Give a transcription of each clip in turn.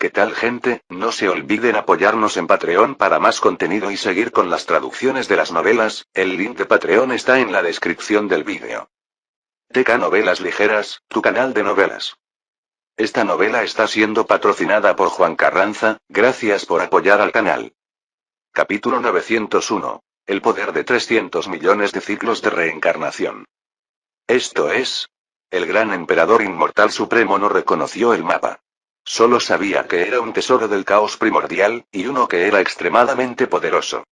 ¿Qué tal, gente? No se olviden apoyarnos en Patreon para más contenido y seguir con las traducciones de las novelas. El link de Patreon está en la descripción del vídeo. TK Novelas Ligeras, tu canal de novelas. Esta novela está siendo patrocinada por Juan Carranza. Gracias por apoyar al canal. Capítulo 901. El poder de 300 millones de ciclos de reencarnación. Esto es... El gran emperador inmortal supremo no reconoció el mapa. Solo sabía que era un tesoro del caos primordial, y uno que era extremadamente poderoso.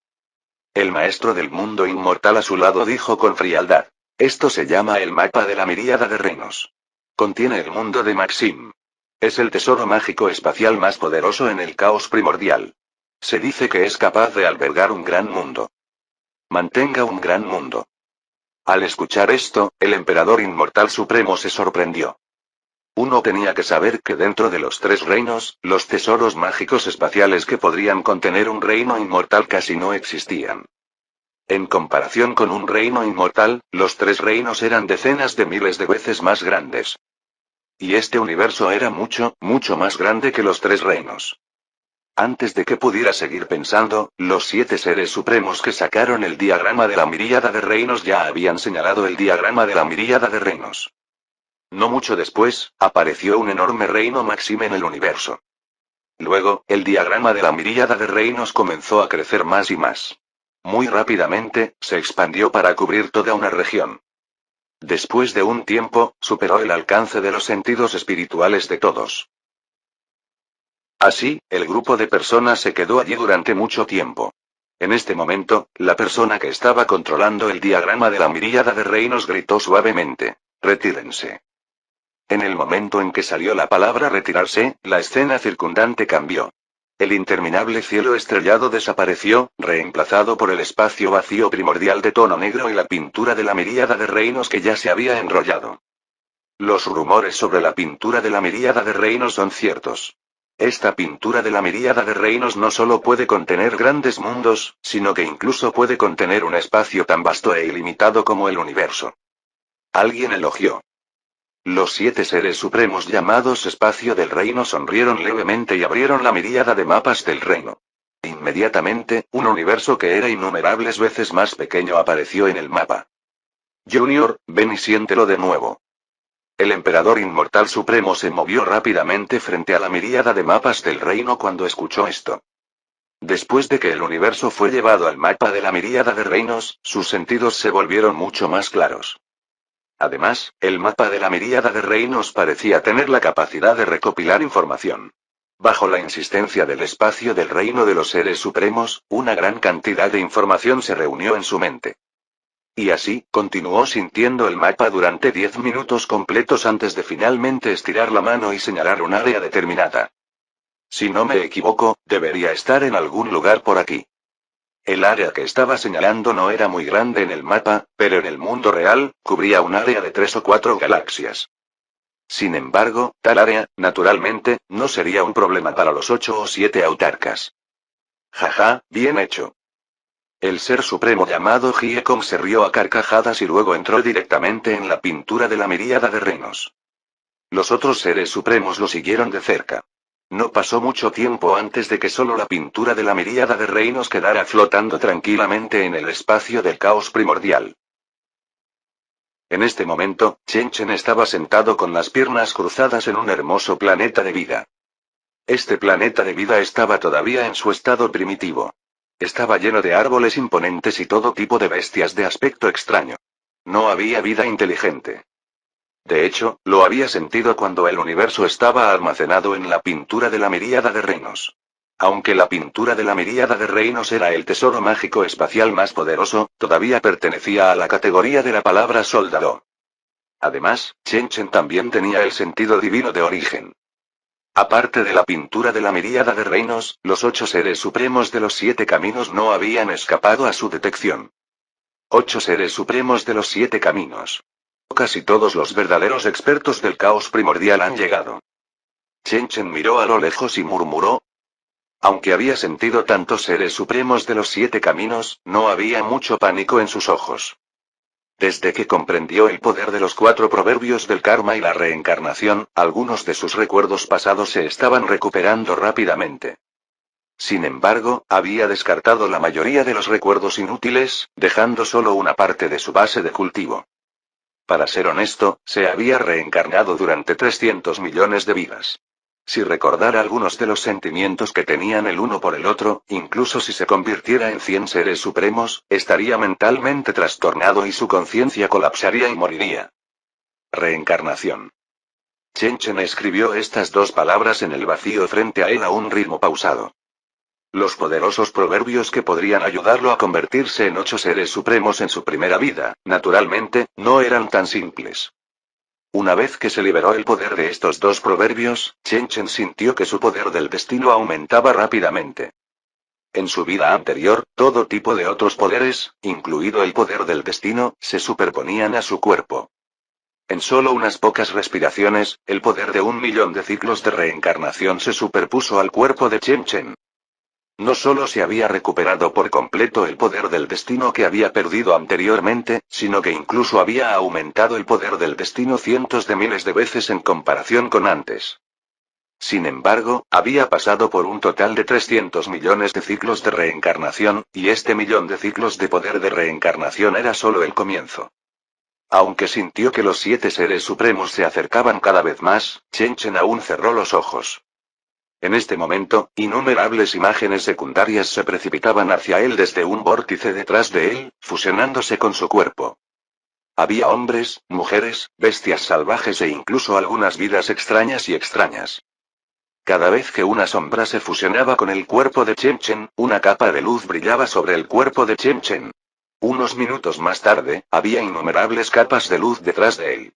El maestro del mundo inmortal a su lado dijo con frialdad: esto se llama el mapa de la miríada de reinos. Contiene el mundo de Maxim. Es el tesoro mágico espacial más poderoso en el caos primordial. Se dice que es capaz de albergar un gran mundo. Mantenga un gran mundo. Al escuchar esto, el emperador inmortal supremo se sorprendió. Uno tenía que saber que dentro de los tres reinos, los tesoros mágicos espaciales que podrían contener un reino inmortal casi no existían. En comparación con un reino inmortal, los tres reinos eran decenas de miles de veces más grandes. Y este universo era mucho, mucho más grande que los tres reinos. Antes de que pudiera seguir pensando, los 7 seres supremos que sacaron el diagrama de la miríada de reinos ya habían señalado el diagrama de la miríada de reinos. No mucho después, apareció un enorme reino Maxim en el universo. Luego, el diagrama de la miríada de reinos comenzó a crecer más y más. Muy rápidamente, se expandió para cubrir toda una región. Después de un tiempo, superó el alcance de los sentidos espirituales de todos. Así, el grupo de personas se quedó allí durante mucho tiempo. En este momento, la persona que estaba controlando el diagrama de la miríada de reinos gritó suavemente: «Retírense». En el momento en que salió la palabra retirarse, la escena circundante cambió. El interminable cielo estrellado desapareció, reemplazado por el espacio vacío primordial de tono negro y la pintura de la miríada de reinos que ya se había enrollado. Los rumores sobre la pintura de la miríada de reinos son ciertos. Esta pintura de la miríada de reinos no solo puede contener grandes mundos, sino que incluso puede contener un espacio tan vasto e ilimitado como el universo. Alguien elogió. Los 7 seres supremos llamados espacio del reino sonrieron levemente y abrieron la miríada de mapas del reino. Inmediatamente, un universo que era innumerables veces más pequeño apareció en el mapa. Junior, ven y siéntelo de nuevo. El emperador inmortal supremo se movió rápidamente frente a la miríada de mapas del reino cuando escuchó esto. Después de que el universo fue llevado al mapa de la miríada de reinos, sus sentidos se volvieron mucho más claros. Además, el mapa de la miríada de reinos parecía tener la capacidad de recopilar información. Bajo la insistencia del espacio del reino de los seres supremos, una gran cantidad de información se reunió en su mente. Y así, continuó sintiendo el mapa durante 10 minutos completos antes de finalmente estirar la mano y señalar un área determinada. Si no me equivoco, debería estar en algún lugar por aquí. El área que estaba señalando no era muy grande en el mapa, pero en el mundo real, cubría un área de 3 o 4 galaxias. Sin embargo, tal área, naturalmente, no sería un problema para los 8 o 7 autarcas. Jaja, bien hecho. El ser supremo llamado Giecom se rió a carcajadas y luego entró directamente en la pintura de la miríada de reinos. Los otros seres supremos lo siguieron de cerca. No pasó mucho tiempo antes de que solo la pintura de la miríada de reinos quedara flotando tranquilamente en el espacio del caos primordial. En este momento, Chen Chen estaba sentado con las piernas cruzadas en un hermoso planeta de vida. Este planeta de vida estaba todavía en su estado primitivo. Estaba lleno de árboles imponentes y todo tipo de bestias de aspecto extraño. No había vida inteligente. De hecho, lo había sentido cuando el universo estaba almacenado en la pintura de la miríada de reinos. Aunque la pintura de la miríada de reinos era el tesoro mágico espacial más poderoso, todavía pertenecía a la categoría de la palabra soldado. Además, Chen Chen también tenía el sentido divino de origen. Aparte de la pintura de la miríada de reinos, los 8 seres supremos de los 7 caminos no habían escapado a su detección. 8 seres supremos de los 7 caminos. Casi todos los verdaderos expertos del caos primordial han llegado. Chen Chen miró a lo lejos y murmuró. Aunque había sentido tantos seres supremos de los 7 caminos, no había mucho pánico en sus ojos. Desde que comprendió el poder de los 4 proverbios del karma y la reencarnación, algunos de sus recuerdos pasados se estaban recuperando rápidamente. Sin embargo, había descartado la mayoría de los recuerdos inútiles, dejando solo una parte de su base de cultivo. Para ser honesto, se había reencarnado durante 300 millones de vidas. Si recordara algunos de los sentimientos que tenían el uno por el otro, incluso si se convirtiera en 100 seres supremos, estaría mentalmente trastornado y su conciencia colapsaría y moriría. Reencarnación. Chen Chen escribió estas 2 palabras en el vacío frente a él a un ritmo pausado. Los poderosos proverbios que podrían ayudarlo a convertirse en 8 seres supremos en su primera vida, naturalmente, no eran tan simples. Una vez que se liberó el poder de estos 2 proverbios, Chen Chen sintió que su poder del destino aumentaba rápidamente. En su vida anterior, todo tipo de otros poderes, incluido el poder del destino, se superponían a su cuerpo. En solo unas pocas respiraciones, el poder de 1.000.000 de ciclos de reencarnación se superpuso al cuerpo de Chen Chen. No solo se había recuperado por completo el poder del destino que había perdido anteriormente, sino que incluso había aumentado el poder del destino cientos de miles de veces en comparación con antes. Sin embargo, había pasado por un total de 300 millones de ciclos de reencarnación, y este millón de ciclos de poder de reencarnación era solo el comienzo. Aunque sintió que los 7 seres supremos se acercaban cada vez más, Chen Chen aún cerró los ojos. En este momento, innumerables imágenes secundarias se precipitaban hacia él desde un vórtice detrás de él, fusionándose con su cuerpo. Había hombres, mujeres, bestias salvajes e incluso algunas vidas extrañas y extrañas. Cada vez que una sombra se fusionaba con el cuerpo de Chen Chen, una capa de luz brillaba sobre el cuerpo de Chen Chen. Unos minutos más tarde, había innumerables capas de luz detrás de él.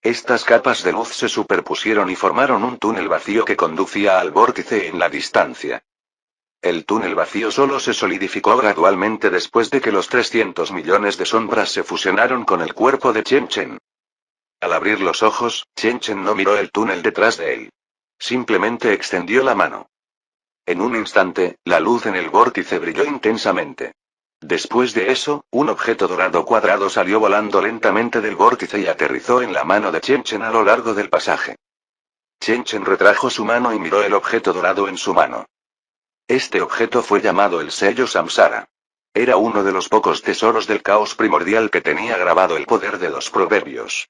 Estas capas de luz se superpusieron y formaron un túnel vacío que conducía al vórtice en la distancia. El túnel vacío solo se solidificó gradualmente después de que los 300 millones de sombras se fusionaron con el cuerpo de Chen Chen. Al abrir los ojos, Chen Chen no miró el túnel detrás de él. Simplemente extendió la mano. En un instante, la luz en el vórtice brilló intensamente. Después de eso, un objeto dorado cuadrado salió volando lentamente del vórtice y aterrizó en la mano de Chen Chen a lo largo del pasaje. Chen Chen retrajo su mano y miró el objeto dorado en su mano. Este objeto fue llamado el sello Samsara. Era uno de los pocos tesoros del caos primordial que tenía grabado el poder de los proverbios.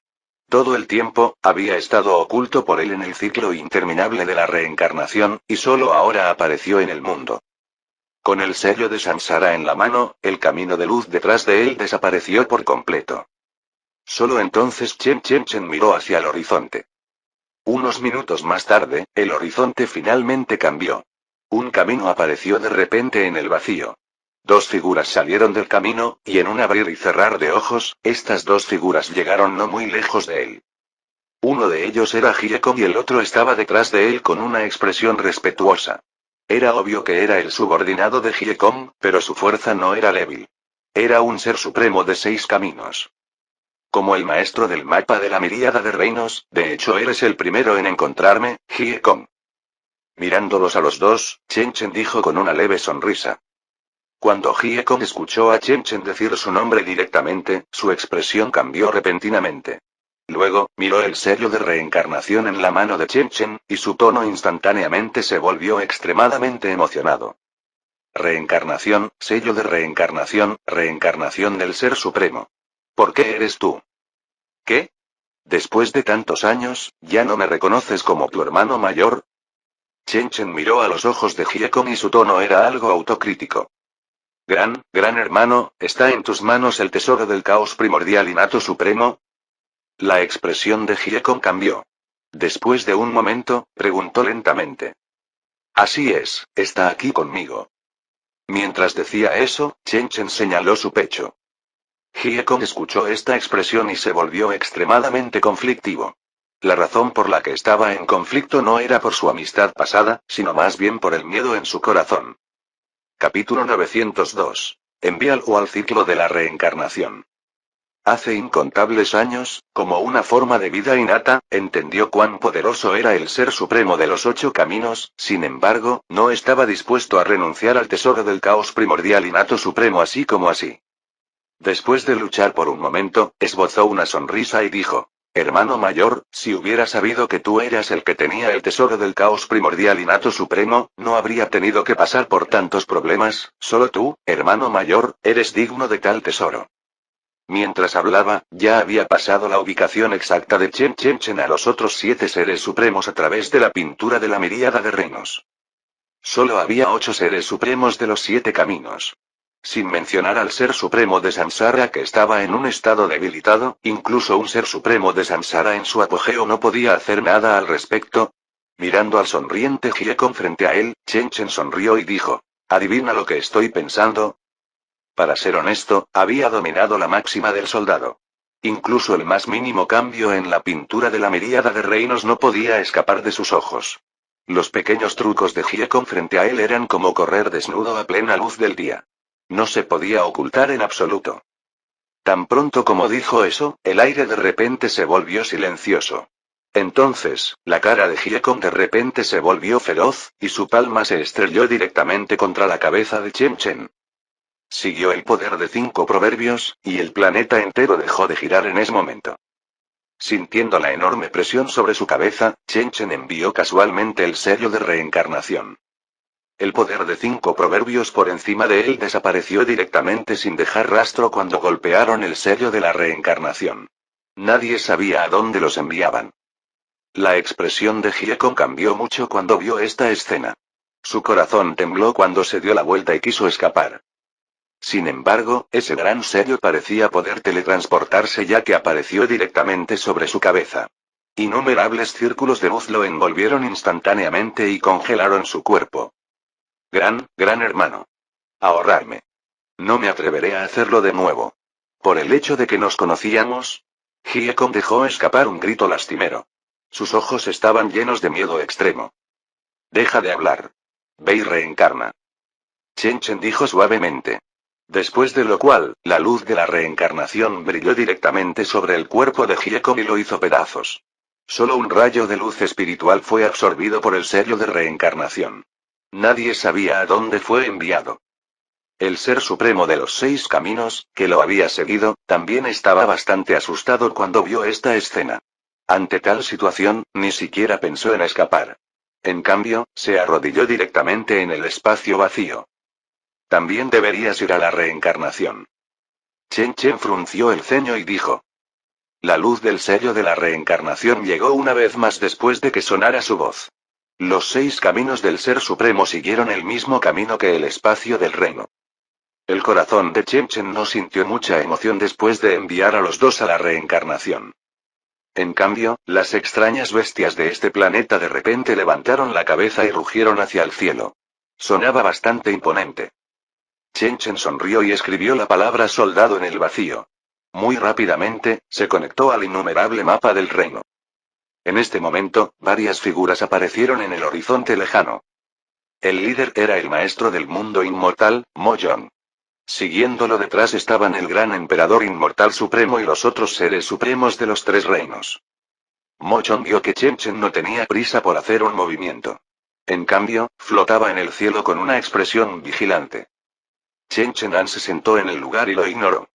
Todo el tiempo, había estado oculto por él en el ciclo interminable de la reencarnación, y solo ahora apareció en el mundo. Con el sello de Samsara en la mano, el camino de luz detrás de él desapareció por completo. Solo entonces Chen Chen miró hacia el horizonte. Unos minutos más tarde, el horizonte finalmente cambió. Un camino apareció de repente en el vacío. 2 figuras salieron del camino, y en un abrir y cerrar de ojos, estas 2 figuras llegaron no muy lejos de él. Uno de ellos era Hiekon y el otro estaba detrás de él con una expresión respetuosa. Era obvio que era el subordinado de Hiekon, pero su fuerza no era débil. Era un ser supremo de 6 caminos. Como el maestro del mapa de la miríada de reinos, de hecho eres el primero en encontrarme, Hiekon. Mirándolos a los dos, Chen Chen dijo con una leve sonrisa. Cuando Hiekon escuchó a Chen Chen decir su nombre directamente, su expresión cambió repentinamente. Luego, miró el sello de reencarnación en la mano de Chen Chen, y su tono instantáneamente se volvió extremadamente emocionado. Reencarnación, sello de reencarnación del Ser Supremo. ¿Por qué eres tú? ¿Qué? Después de tantos años, ¿ya no me reconoces como tu hermano mayor? Chen Chen miró a los ojos de Hiekon y su tono era algo autocrítico. Gran hermano, ¿está en tus manos el tesoro del caos primordial innato supremo? La expresión de Hiekon cambió. Después de un momento, preguntó lentamente. Así es, está aquí conmigo. Mientras decía eso, Chen Chen señaló su pecho. Hiekon escuchó esta expresión y se volvió extremadamente conflictivo. La razón por la que estaba en conflicto no era por su amistad pasada, sino más bien por el miedo en su corazón. Capítulo 902. Envíalo al ciclo de la reencarnación. Hace incontables años, como una forma de vida innata, entendió cuán poderoso era el Ser Supremo de los 8 caminos, sin embargo, no estaba dispuesto a renunciar al tesoro del caos primordial innato supremo así como así. Después de luchar por un momento, esbozó una sonrisa y dijo: Hermano mayor, si hubiera sabido que tú eras el que tenía el tesoro del caos primordial innato supremo, no habría tenido que pasar por tantos problemas. Solo tú, hermano mayor, eres digno de tal tesoro. Mientras hablaba, ya había pasado la ubicación exacta de Chen Chen Chen a los otros 7 seres supremos a través de la pintura de la miríada de reinos. Solo había 8 seres supremos de los 7 caminos. Sin mencionar al ser supremo de Samsara que estaba en un estado debilitado, incluso un ser supremo de Samsara en su apogeo no podía hacer nada al respecto. Mirando al sonriente Hiekon frente a él, Chen Chen sonrió y dijo: ¿Adivina lo que estoy pensando? Para ser honesto, había dominado la máxima del soldado. Incluso el más mínimo cambio en la pintura de la miríada de reinos no podía escapar de sus ojos. Los pequeños trucos de Hiekon frente a él eran como correr desnudo a plena luz del día. No se podía ocultar en absoluto. Tan pronto como dijo eso, el aire de repente se volvió silencioso. Entonces, la cara de Hiekon de repente se volvió feroz, y su palma se estrelló directamente contra la cabeza de Chen Chen. Siguió el poder de 5 proverbios, y el planeta entero dejó de girar en ese momento. Sintiendo la enorme presión sobre su cabeza, Chen Chen envió casualmente el sello de reencarnación. El poder de 5 proverbios por encima de él desapareció directamente sin dejar rastro cuando golpearon el sello de la reencarnación. Nadie sabía a dónde los enviaban. La expresión de Hiekon cambió mucho cuando vio esta escena. Su corazón tembló cuando se dio la vuelta y quiso escapar. Sin embargo, ese gran sello parecía poder teletransportarse ya que apareció directamente sobre su cabeza. Innumerables círculos de luz lo envolvieron instantáneamente y congelaron su cuerpo. Gran hermano. Ahorrarme. No me atreveré a hacerlo de nuevo. Por el hecho de que nos conocíamos. Hiekon dejó escapar un grito lastimero. Sus ojos estaban llenos de miedo extremo. Deja de hablar. Ve y reencarna. Chen Chen dijo suavemente. Después de lo cual, la luz de la reencarnación brilló directamente sobre el cuerpo de Hiekon y lo hizo pedazos. Solo un rayo de luz espiritual fue absorbido por el sello de reencarnación. Nadie sabía a dónde fue enviado. El ser supremo de los 6 caminos, que lo había seguido, también estaba bastante asustado cuando vio esta escena. Ante tal situación, ni siquiera pensó en escapar. En cambio, se arrodilló directamente en el espacio vacío. También deberías ir a la reencarnación. Chen Chen frunció el ceño y dijo. La luz del sello de la reencarnación llegó una vez más después de que sonara su voz. Los 6 caminos del Ser Supremo siguieron el mismo camino que el espacio del reino. El corazón de Chen Chen no sintió mucha emoción después de enviar a los 2 a la reencarnación. En cambio, las extrañas bestias de este planeta de repente levantaron la cabeza y rugieron hacia el cielo. Sonaba bastante imponente. Chen Chen sonrió y escribió la palabra soldado en el vacío. Muy rápidamente, se conectó al innumerable mapa del reino. En este momento, varias figuras aparecieron en el horizonte lejano. El líder era el maestro del mundo inmortal, Mo Jong. Siguiéndolo detrás estaban el gran emperador inmortal supremo y los otros seres supremos de los 3 reinos. Mo Jong vio que Chen Chen no tenía prisa por hacer un movimiento. En cambio, flotaba en el cielo con una expresión vigilante. Chen Chen se sentó en el lugar y lo ignoró.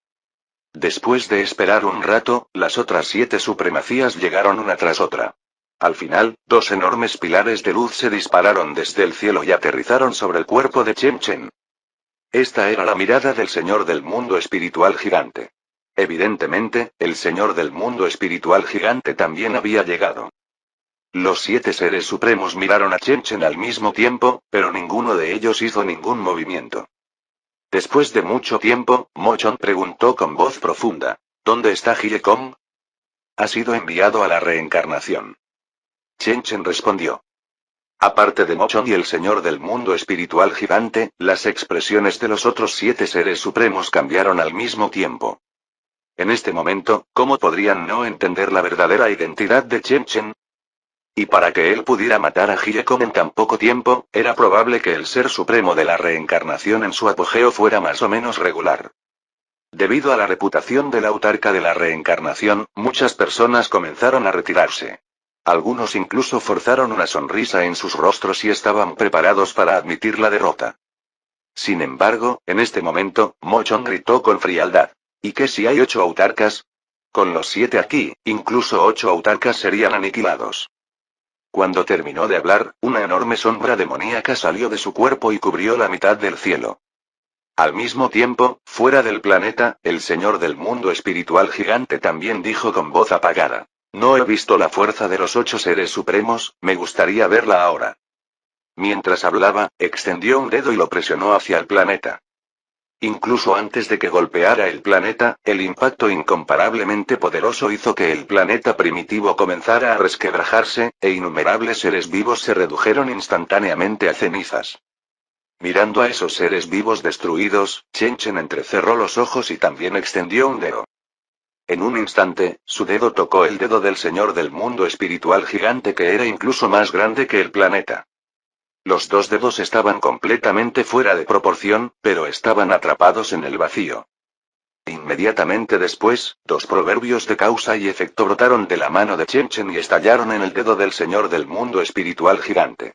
Después de esperar un rato, las otras 7 supremacías llegaron una tras otra. Al final, 2 enormes pilares de luz se dispararon desde el cielo y aterrizaron sobre el cuerpo de Chen Chen. Esta era la mirada del Señor del Mundo Espiritual Gigante. Evidentemente, el Señor del Mundo Espiritual Gigante también había llegado. Los 7 seres supremos miraron a Chen Chen al mismo tiempo, pero ninguno de ellos hizo ningún movimiento. Después de mucho tiempo, Mo Jong preguntó con voz profunda, ¿dónde está Hiekon? Ha sido enviado a la reencarnación. Chen Chen respondió. Aparte de Mo Jong y el Señor del Mundo Espiritual Gigante, las expresiones de los otros 7 seres supremos cambiaron al mismo tiempo. En este momento, ¿cómo podrían no entender la verdadera identidad de Chen Chen? Y para que él pudiera matar a Hiekon en tan poco tiempo, era probable que el Ser Supremo de la reencarnación en su apogeo fuera más o menos regular. Debido a la reputación del autarca de la reencarnación, muchas personas comenzaron a retirarse. Algunos incluso forzaron una sonrisa en sus rostros y estaban preparados para admitir la derrota. Sin embargo, en este momento, Mo Jong gritó con frialdad. ¿Y qué si hay 8 autarcas? Con los 7 aquí, incluso 8 autarcas serían aniquilados. Cuando terminó de hablar, una enorme sombra demoníaca salió de su cuerpo y cubrió la mitad del cielo. Al mismo tiempo, fuera del planeta, el señor del mundo espiritual gigante también dijo con voz apagada. No he visto la fuerza de los 8 seres supremos, me gustaría verla ahora. Mientras hablaba, extendió un dedo y lo presionó hacia el planeta. Incluso antes de que golpeara el planeta, el impacto incomparablemente poderoso hizo que el planeta primitivo comenzara a resquebrajarse, e innumerables seres vivos se redujeron instantáneamente a cenizas. Mirando a esos seres vivos destruidos, Chen Chen entrecerró los ojos y también extendió un dedo. En un instante, su dedo tocó el dedo del señor del mundo espiritual gigante que era incluso más grande que el planeta. Los 2 dedos estaban completamente fuera de proporción, pero estaban atrapados en el vacío. Inmediatamente después, 2 proverbios de causa y efecto brotaron de la mano de Chen Chen y estallaron en el dedo del señor del mundo espiritual gigante.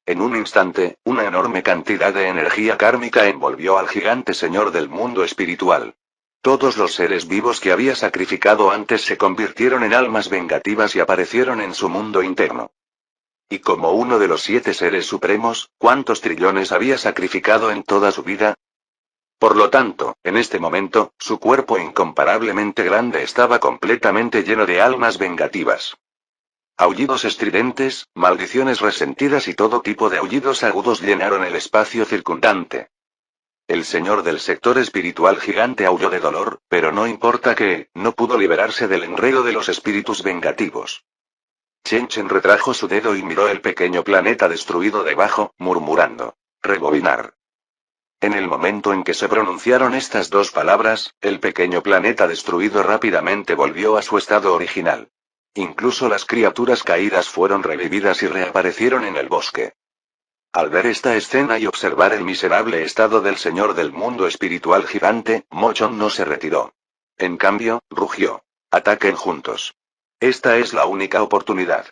En un instante, una enorme cantidad de energía kármica envolvió al gigante señor del mundo espiritual. Todos los seres vivos que había sacrificado antes se convirtieron en almas vengativas y aparecieron en su mundo interno. Y como uno de los 7 seres supremos, ¿cuántos trillones había sacrificado en toda su vida? Por lo tanto, en este momento, su cuerpo incomparablemente grande estaba completamente lleno de almas vengativas. Aullidos estridentes, maldiciones resentidas y todo tipo de aullidos agudos llenaron el espacio circundante. El señor del sector espiritual gigante aulló de dolor, pero no importa que, no pudo liberarse del enredo de los espíritus vengativos. Chen Chen retrajo su dedo y miró el pequeño planeta destruido debajo, murmurando. Rebobinar. En el momento en que se pronunciaron estas 2 palabras, el pequeño planeta destruido rápidamente volvió a su estado original. Incluso las criaturas caídas fueron revividas y reaparecieron en el bosque. Al ver esta escena y observar el miserable estado del señor del mundo espiritual gigante, Mo Chon no se retiró. En cambio, rugió. Ataquen juntos. Esta es la única oportunidad.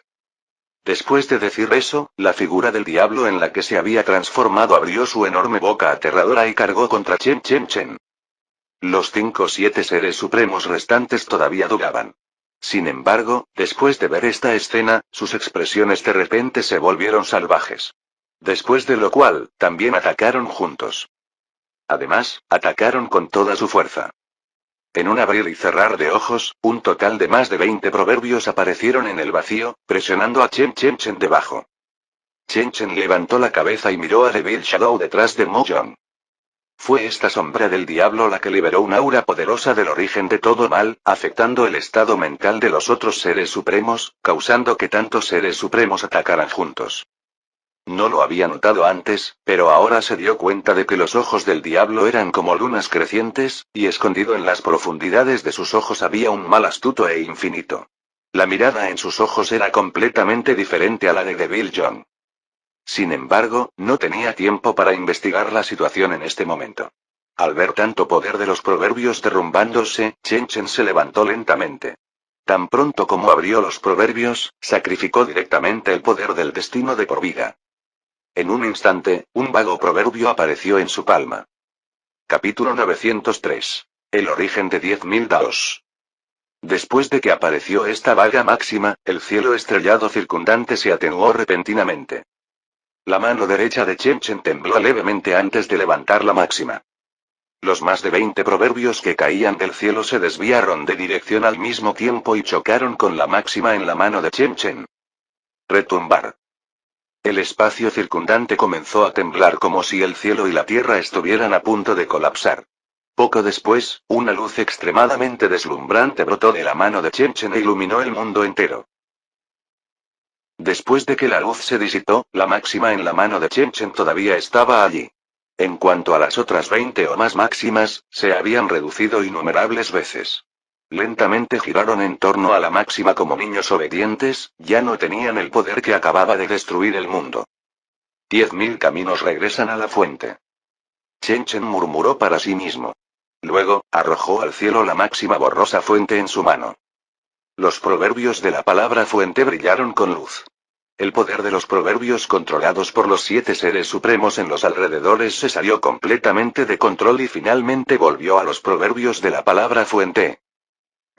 Después de decir eso, la figura del diablo en la que se había transformado abrió su enorme boca aterradora y cargó contra Chen Chen Chen. Los 5 o 7 seres supremos restantes todavía dudaban. Sin embargo, después de ver esta escena, sus expresiones de repente se volvieron salvajes. Después de lo cual, también atacaron juntos. Además, atacaron con toda su fuerza. En un abrir y cerrar de ojos, un total de más de 20 proverbios aparecieron en el vacío, presionando a Chen Chen Chen debajo. Chen Chen levantó la cabeza y miró a Devil Shadow detrás de Mo Chon. Fue esta sombra del diablo la que liberó un aura poderosa del origen de todo mal, afectando el estado mental de los otros seres supremos, causando que tantos seres supremos atacaran juntos. No lo había notado antes, pero ahora se dio cuenta de que los ojos del diablo eran como lunas crecientes, y escondido en las profundidades de sus ojos había un mal astuto e infinito. La mirada en sus ojos era completamente diferente a la de Devil John. Sin embargo, no tenía tiempo para investigar la situación en este momento. Al ver tanto poder de los proverbios derrumbándose, Chen Chen se levantó lentamente. Tan pronto como abrió los proverbios, sacrificó directamente el poder del destino de por vida. En un instante, un vago proverbio apareció en su palma. Capítulo 903. El origen de 10.000 Daos. Después de que apareció esta vaga máxima, el cielo estrellado circundante se atenuó repentinamente. La mano derecha de Chen Chen tembló levemente antes de levantar la máxima. Los más de 20 proverbios que caían del cielo se desviaron de dirección al mismo tiempo y chocaron con la máxima en la mano de Chen Chen. Retumbar. El espacio circundante comenzó a temblar como si el cielo y la tierra estuvieran a punto de colapsar. Poco después, una luz extremadamente deslumbrante brotó de la mano de Chen Chen e iluminó el mundo entero. Después de que la luz se disipó, la máxima en la mano de Chen Chen todavía estaba allí. En cuanto a las otras 20 o más máximas, se habían reducido innumerables veces. Lentamente giraron en torno a la máxima como niños obedientes, ya no tenían el poder que acababa de destruir el mundo. 10.000 caminos regresan a la fuente. Chen Chen murmuró para sí mismo. Luego, arrojó al cielo la máxima borrosa fuente en su mano. Los proverbios de la palabra fuente brillaron con luz. El poder de los proverbios controlados por los 7 seres supremos en los alrededores se salió completamente de control y finalmente volvió a los proverbios de la palabra fuente.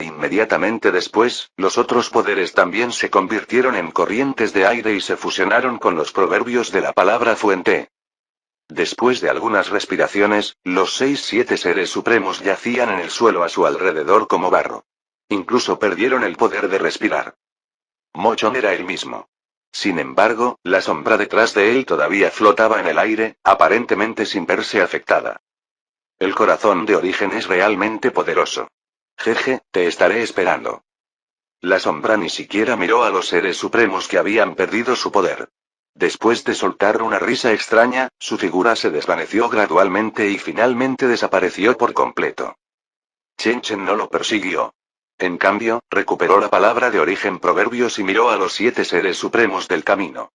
Inmediatamente después, los otros poderes también se convirtieron en corrientes de aire y se fusionaron con los proverbios de la palabra fuente. Después de algunas respiraciones, los 7 seres supremos yacían en el suelo a su alrededor como barro. Incluso perdieron el poder de respirar. Mochon era el mismo. Sin embargo, la sombra detrás de él todavía flotaba en el aire, aparentemente sin verse afectada. El corazón de Origen es realmente poderoso. Jeje, te estaré esperando. La sombra ni siquiera miró a los seres supremos que habían perdido su poder. Después de soltar una risa extraña, su figura se desvaneció gradualmente y finalmente desapareció por completo. Chen Chen no lo persiguió. En cambio, recuperó la palabra de Origen proverbios y miró a los 7 seres supremos del camino.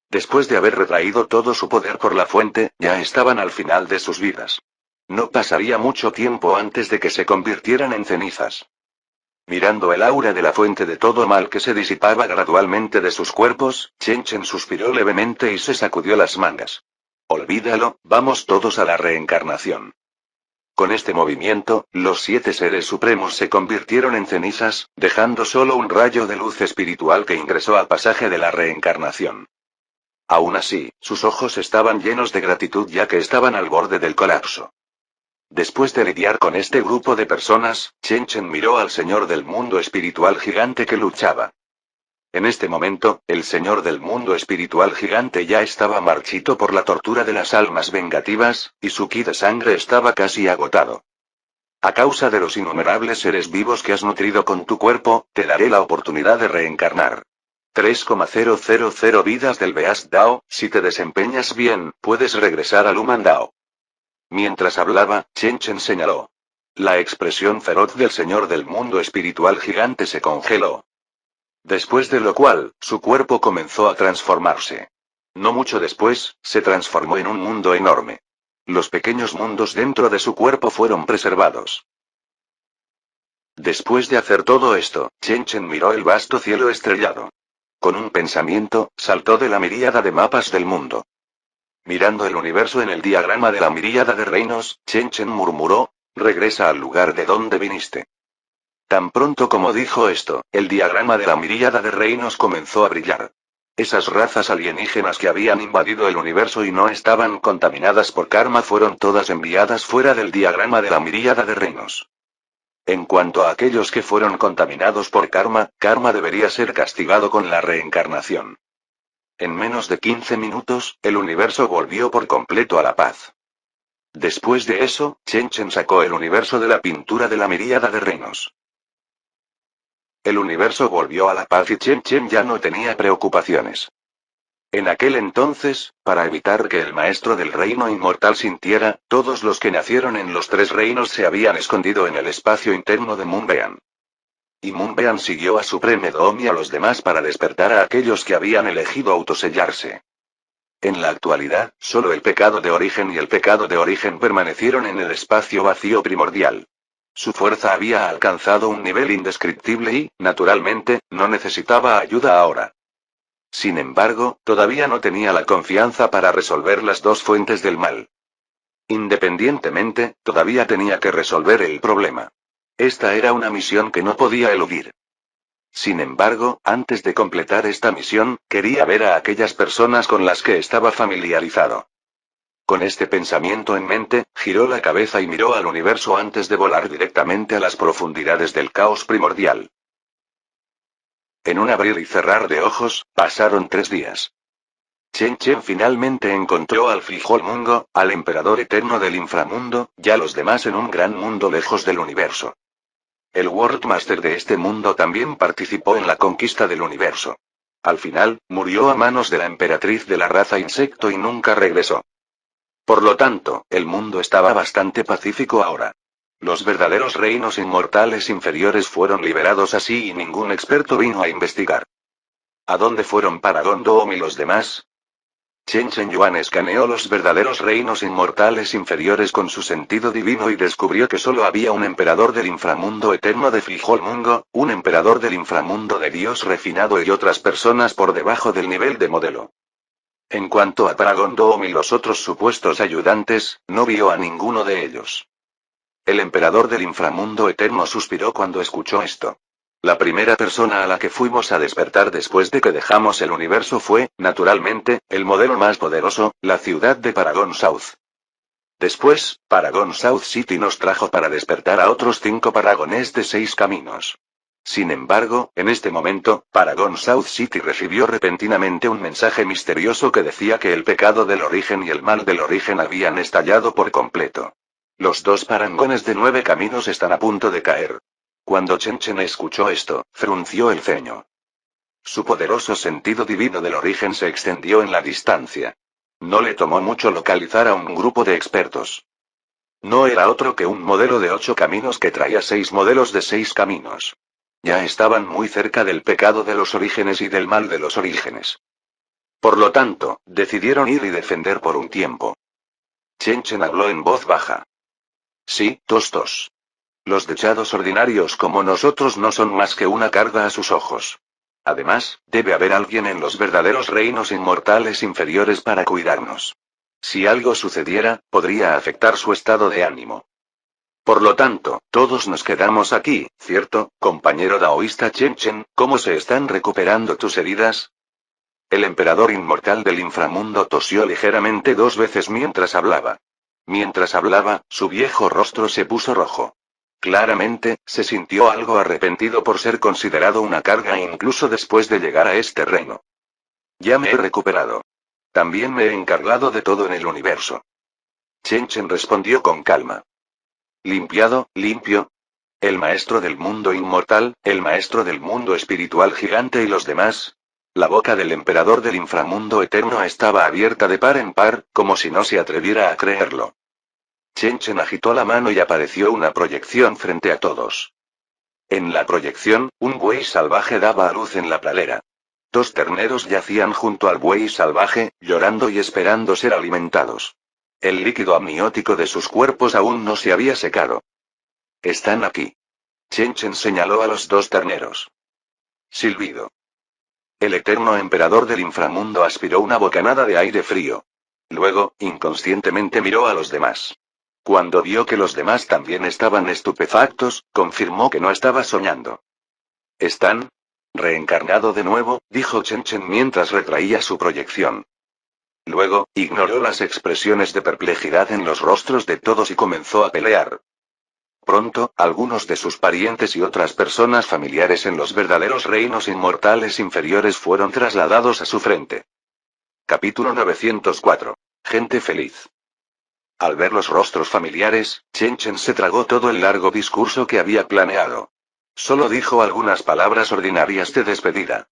Después de haber retraído todo su poder por la fuente, ya estaban al final de sus vidas. No pasaría mucho tiempo antes de que se convirtieran en cenizas. Mirando el aura de la fuente de todo mal que se disipaba gradualmente de sus cuerpos, Chen Chen suspiró levemente y se sacudió las mangas. Olvídalo, vamos todos a la reencarnación. Con este movimiento, los 7 seres supremos se convirtieron en cenizas, dejando solo un rayo de luz espiritual que ingresó al pasaje de la reencarnación. Aún así, sus ojos estaban llenos de gratitud ya que estaban al borde del colapso. Después de lidiar con este grupo de personas, Chen Chen miró al señor del mundo espiritual gigante que luchaba. En este momento, el señor del mundo espiritual gigante ya estaba marchito por la tortura de las almas vengativas, y su ki de sangre estaba casi agotado. A causa de los innumerables seres vivos que has nutrido con tu cuerpo, te daré la oportunidad de reencarnar. 3,000 vidas del Beast Dao, si te desempeñas bien, puedes regresar al Human Dao. Mientras hablaba, Chen Chen señaló. La expresión feroz del señor del mundo espiritual gigante se congeló. Después de lo cual, su cuerpo comenzó a transformarse. No mucho después, se transformó en un mundo enorme. Los pequeños mundos dentro de su cuerpo fueron preservados. Después de hacer todo esto, Chen Chen miró el vasto cielo estrellado. Con un pensamiento, saltó de la miríada de mapas del mundo. Mirando el universo en el diagrama de la miríada de reinos, Chen Chen murmuró, regresa al lugar de donde viniste. Tan pronto como dijo esto, el diagrama de la miríada de reinos comenzó a brillar. Esas razas alienígenas que habían invadido el universo y no estaban contaminadas por karma fueron todas enviadas fuera del diagrama de la miríada de reinos. En cuanto a aquellos que fueron contaminados por karma, karma debería ser castigado con la reencarnación. En menos de 15 minutos, el universo volvió por completo a la paz. Después de eso, Chen Chen sacó el universo de la pintura de la miríada de reinos. El universo volvió a la paz y Chen Chen ya no tenía preocupaciones. En aquel entonces, para evitar que el maestro del reino inmortal sintiera, todos los que nacieron en los 3 reinos se habían escondido en el espacio interno de Moonbeam. Y Moonbeam siguió a Supreme Dome y a los demás para despertar a aquellos que habían elegido autosellarse. En la actualidad, solo el pecado de origen y el pecado de origen permanecieron en el espacio vacío primordial. Su fuerza había alcanzado un nivel indescriptible y, naturalmente, no necesitaba ayuda ahora. Sin embargo, todavía no tenía la confianza para resolver las 2 fuentes del mal. Independientemente, todavía tenía que resolver el problema. Esta era una misión que no podía eludir. Sin embargo, antes de completar esta misión, quería ver a aquellas personas con las que estaba familiarizado. Con este pensamiento en mente, giró la cabeza y miró al universo antes de volar directamente a las profundidades del caos primordial. En un abrir y cerrar de ojos, pasaron 3 días. Chen Chen finalmente encontró al Frijol Mungo, al emperador eterno del inframundo, y a los demás en un gran mundo lejos del universo. El World Master de este mundo también participó en la conquista del universo. Al final, murió a manos de la emperatriz de la raza insecto y nunca regresó. Por lo tanto, el mundo estaba bastante pacífico ahora. Los verdaderos reinos inmortales inferiores fueron liberados así y ningún experto vino a investigar. ¿A dónde fueron para Gondom y los demás? Chen Chen Yuan escaneó los verdaderos reinos inmortales inferiores con su sentido divino y descubrió que solo había un emperador del inframundo eterno de Frijolmungo, un emperador del inframundo de Dios refinado y otras personas por debajo del nivel de modelo. En cuanto a Paragon Doom y los otros supuestos ayudantes, no vio a ninguno de ellos. El emperador del inframundo eterno suspiró cuando escuchó esto. La primera persona a la que fuimos a despertar después de que dejamos el universo fue, naturalmente, el modelo más poderoso, la ciudad de Paragon South. Después, Paragon South City nos trajo para despertar a otros 5 paragones de 6 caminos. Sin embargo, en este momento, Paragon South City recibió repentinamente un mensaje misterioso que decía que el pecado del origen y el mal del origen habían estallado por completo. Los 2 paragones de 9 caminos están a punto de caer. Cuando Chen Chen escuchó esto, frunció el ceño. Su poderoso sentido divino del origen se extendió en la distancia. No le tomó mucho localizar a un grupo de expertos. No era otro que un modelo de 8 caminos que traía 6 modelos de 6 caminos. Ya estaban muy cerca del pecado de los orígenes y del mal de los orígenes. Por lo tanto, decidieron ir y defender por un tiempo. Chen Chen habló en voz baja. Sí, tostos. Los dechados ordinarios como nosotros no son más que una carga a sus ojos. Además, debe haber alguien en los verdaderos reinos inmortales inferiores para cuidarnos. Si algo sucediera, podría afectar su estado de ánimo. Por lo tanto, todos nos quedamos aquí, ¿cierto, compañero daoísta Chen Chen? ¿Cómo se están recuperando tus heridas? El emperador inmortal del inframundo tosió ligeramente 2 veces mientras hablaba. Mientras hablaba, su viejo rostro se puso rojo. Claramente, se sintió algo arrepentido por ser considerado una carga incluso después de llegar a este reino. Ya me he recuperado. También me he encargado de todo en el universo. Chen Chen respondió con calma. Limpiado, limpio. El maestro del mundo inmortal, el maestro del mundo espiritual gigante y los demás. La boca del emperador del inframundo eterno estaba abierta de par en par, como si no se atreviera a creerlo. Chen Chen agitó la mano y apareció una proyección frente a todos. En la proyección, un buey salvaje daba a luz en la pradera. 2 terneros yacían junto al buey salvaje, llorando y esperando ser alimentados. El líquido amniótico de sus cuerpos aún no se había secado. Están aquí. Chen Chen señaló a los 2 terneros. Silbido. El eterno emperador del inframundo aspiró una bocanada de aire frío. Luego, inconscientemente miró a los demás. Cuando vio que los demás también estaban estupefactos, confirmó que no estaba soñando. ¿Están? Reencarnado de nuevo, dijo Chen Chen mientras retraía su proyección. Luego, ignoró las expresiones de perplejidad en los rostros de todos y comenzó a pelear. Pronto, algunos de sus parientes y otras personas familiares en los verdaderos reinos inmortales inferiores fueron trasladados a su frente. Capítulo 904. Gente feliz. Al ver los rostros familiares, Chen Chen se tragó todo el largo discurso que había planeado. Solo dijo algunas palabras ordinarias de despedida.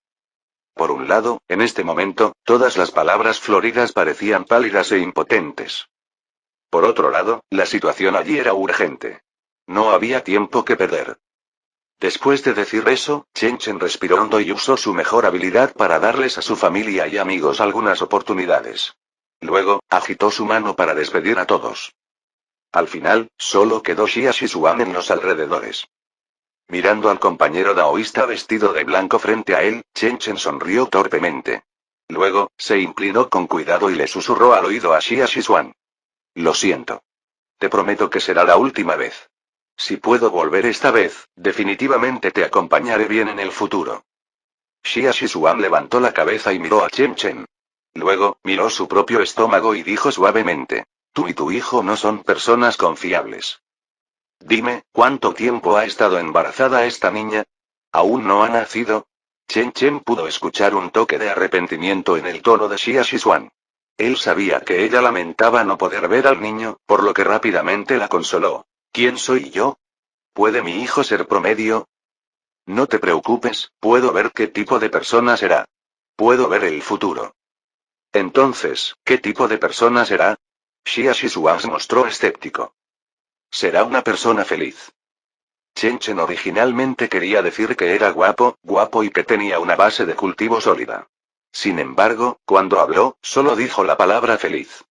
Por un lado, en este momento, todas las palabras floridas parecían pálidas e impotentes. Por otro lado, la situación allí era urgente. No había tiempo que perder. Después de decir eso, Chen Chen respiró hondo y usó su mejor habilidad para darles a su familia y amigos algunas oportunidades. Luego, agitó su mano para despedir a todos. Al final, solo quedó Xia Shisuan en los alrededores. Mirando al compañero daoísta vestido de blanco frente a él, Chen Chen sonrió torpemente. Luego, se inclinó con cuidado y le susurró al oído a Xia Shisuan. Lo siento. Te prometo que será la última vez. Si puedo volver esta vez, definitivamente te acompañaré bien en el futuro. Xia Shisuan levantó la cabeza y miró a Chen Chen. Luego, miró su propio estómago y dijo suavemente. Tú y tu hijo no son personas confiables. Dime, ¿cuánto tiempo ha estado embarazada esta niña? ¿Aún no ha nacido? Chen Chen pudo escuchar un toque de arrepentimiento en el tono de Xia Shisuan. Él sabía que ella lamentaba no poder ver al niño, por lo que rápidamente la consoló. ¿Quién soy yo? ¿Puede mi hijo ser promedio? No te preocupes, puedo ver qué tipo de persona será. Puedo ver el futuro. Entonces, ¿qué tipo de persona será? Xia Shisuan se mostró escéptico. Será una persona feliz. Chen Chen originalmente quería decir que era guapo y que tenía una base de cultivo sólida. Sin embargo, cuando habló, solo dijo la palabra feliz.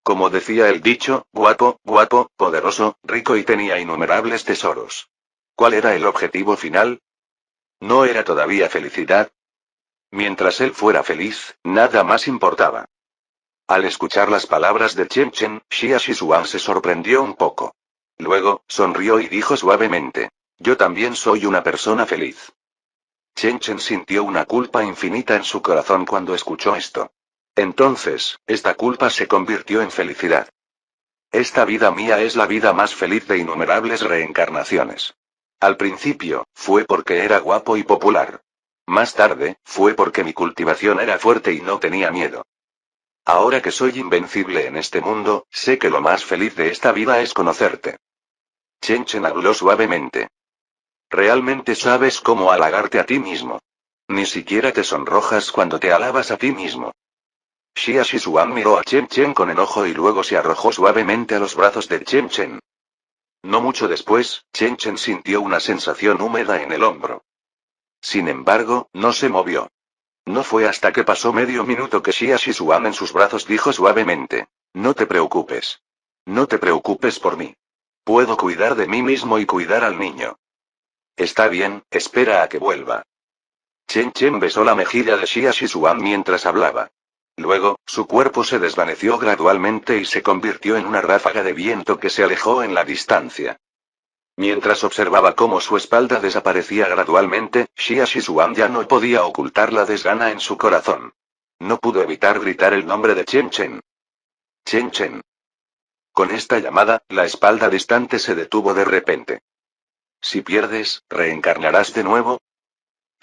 Como decía el dicho, guapo, poderoso, rico y tenía innumerables tesoros. ¿Cuál era el objetivo final? ¿No era todavía felicidad? Mientras él fuera feliz, nada más importaba. Al escuchar las palabras de Chen Chen, Xia Shisuan se sorprendió un poco. Luego, sonrió y dijo suavemente: yo también soy una persona feliz. Chen Chen sintió una culpa infinita en su corazón cuando escuchó esto. Entonces, esta culpa se convirtió en felicidad. Esta vida mía es la vida más feliz de innumerables reencarnaciones. Al principio, fue porque era guapo y popular. Más tarde, fue porque mi cultivación era fuerte y no tenía miedo. Ahora que soy invencible en este mundo, sé que lo más feliz de esta vida es conocerte. Chen Chen habló suavemente. Realmente sabes cómo halagarte a ti mismo. Ni siquiera te sonrojas cuando te alabas a ti mismo. Xia Shisuan miró a Chen Chen con enojo y luego se arrojó suavemente a los brazos de Chen Chen. No mucho después, Chen Chen sintió una sensación húmeda en el hombro. Sin embargo, no se movió. No fue hasta que pasó medio minuto que Xia Shisuan en sus brazos dijo suavemente: no te preocupes. No te preocupes por mí. Puedo cuidar de mí mismo y cuidar al niño. Está bien, espera a que vuelva. Chen Chen besó la mejilla de Xia Shisuan mientras hablaba. Luego, su cuerpo se desvaneció gradualmente y se convirtió en una ráfaga de viento que se alejó en la distancia. Mientras observaba cómo su espalda desaparecía gradualmente, Xia Shisuan ya no podía ocultar la desgana en su corazón. No pudo evitar gritar el nombre de Chen Chen. Chen Chen. Con esta llamada, la espalda distante se detuvo de repente. Si pierdes, ¿reencarnarás de nuevo?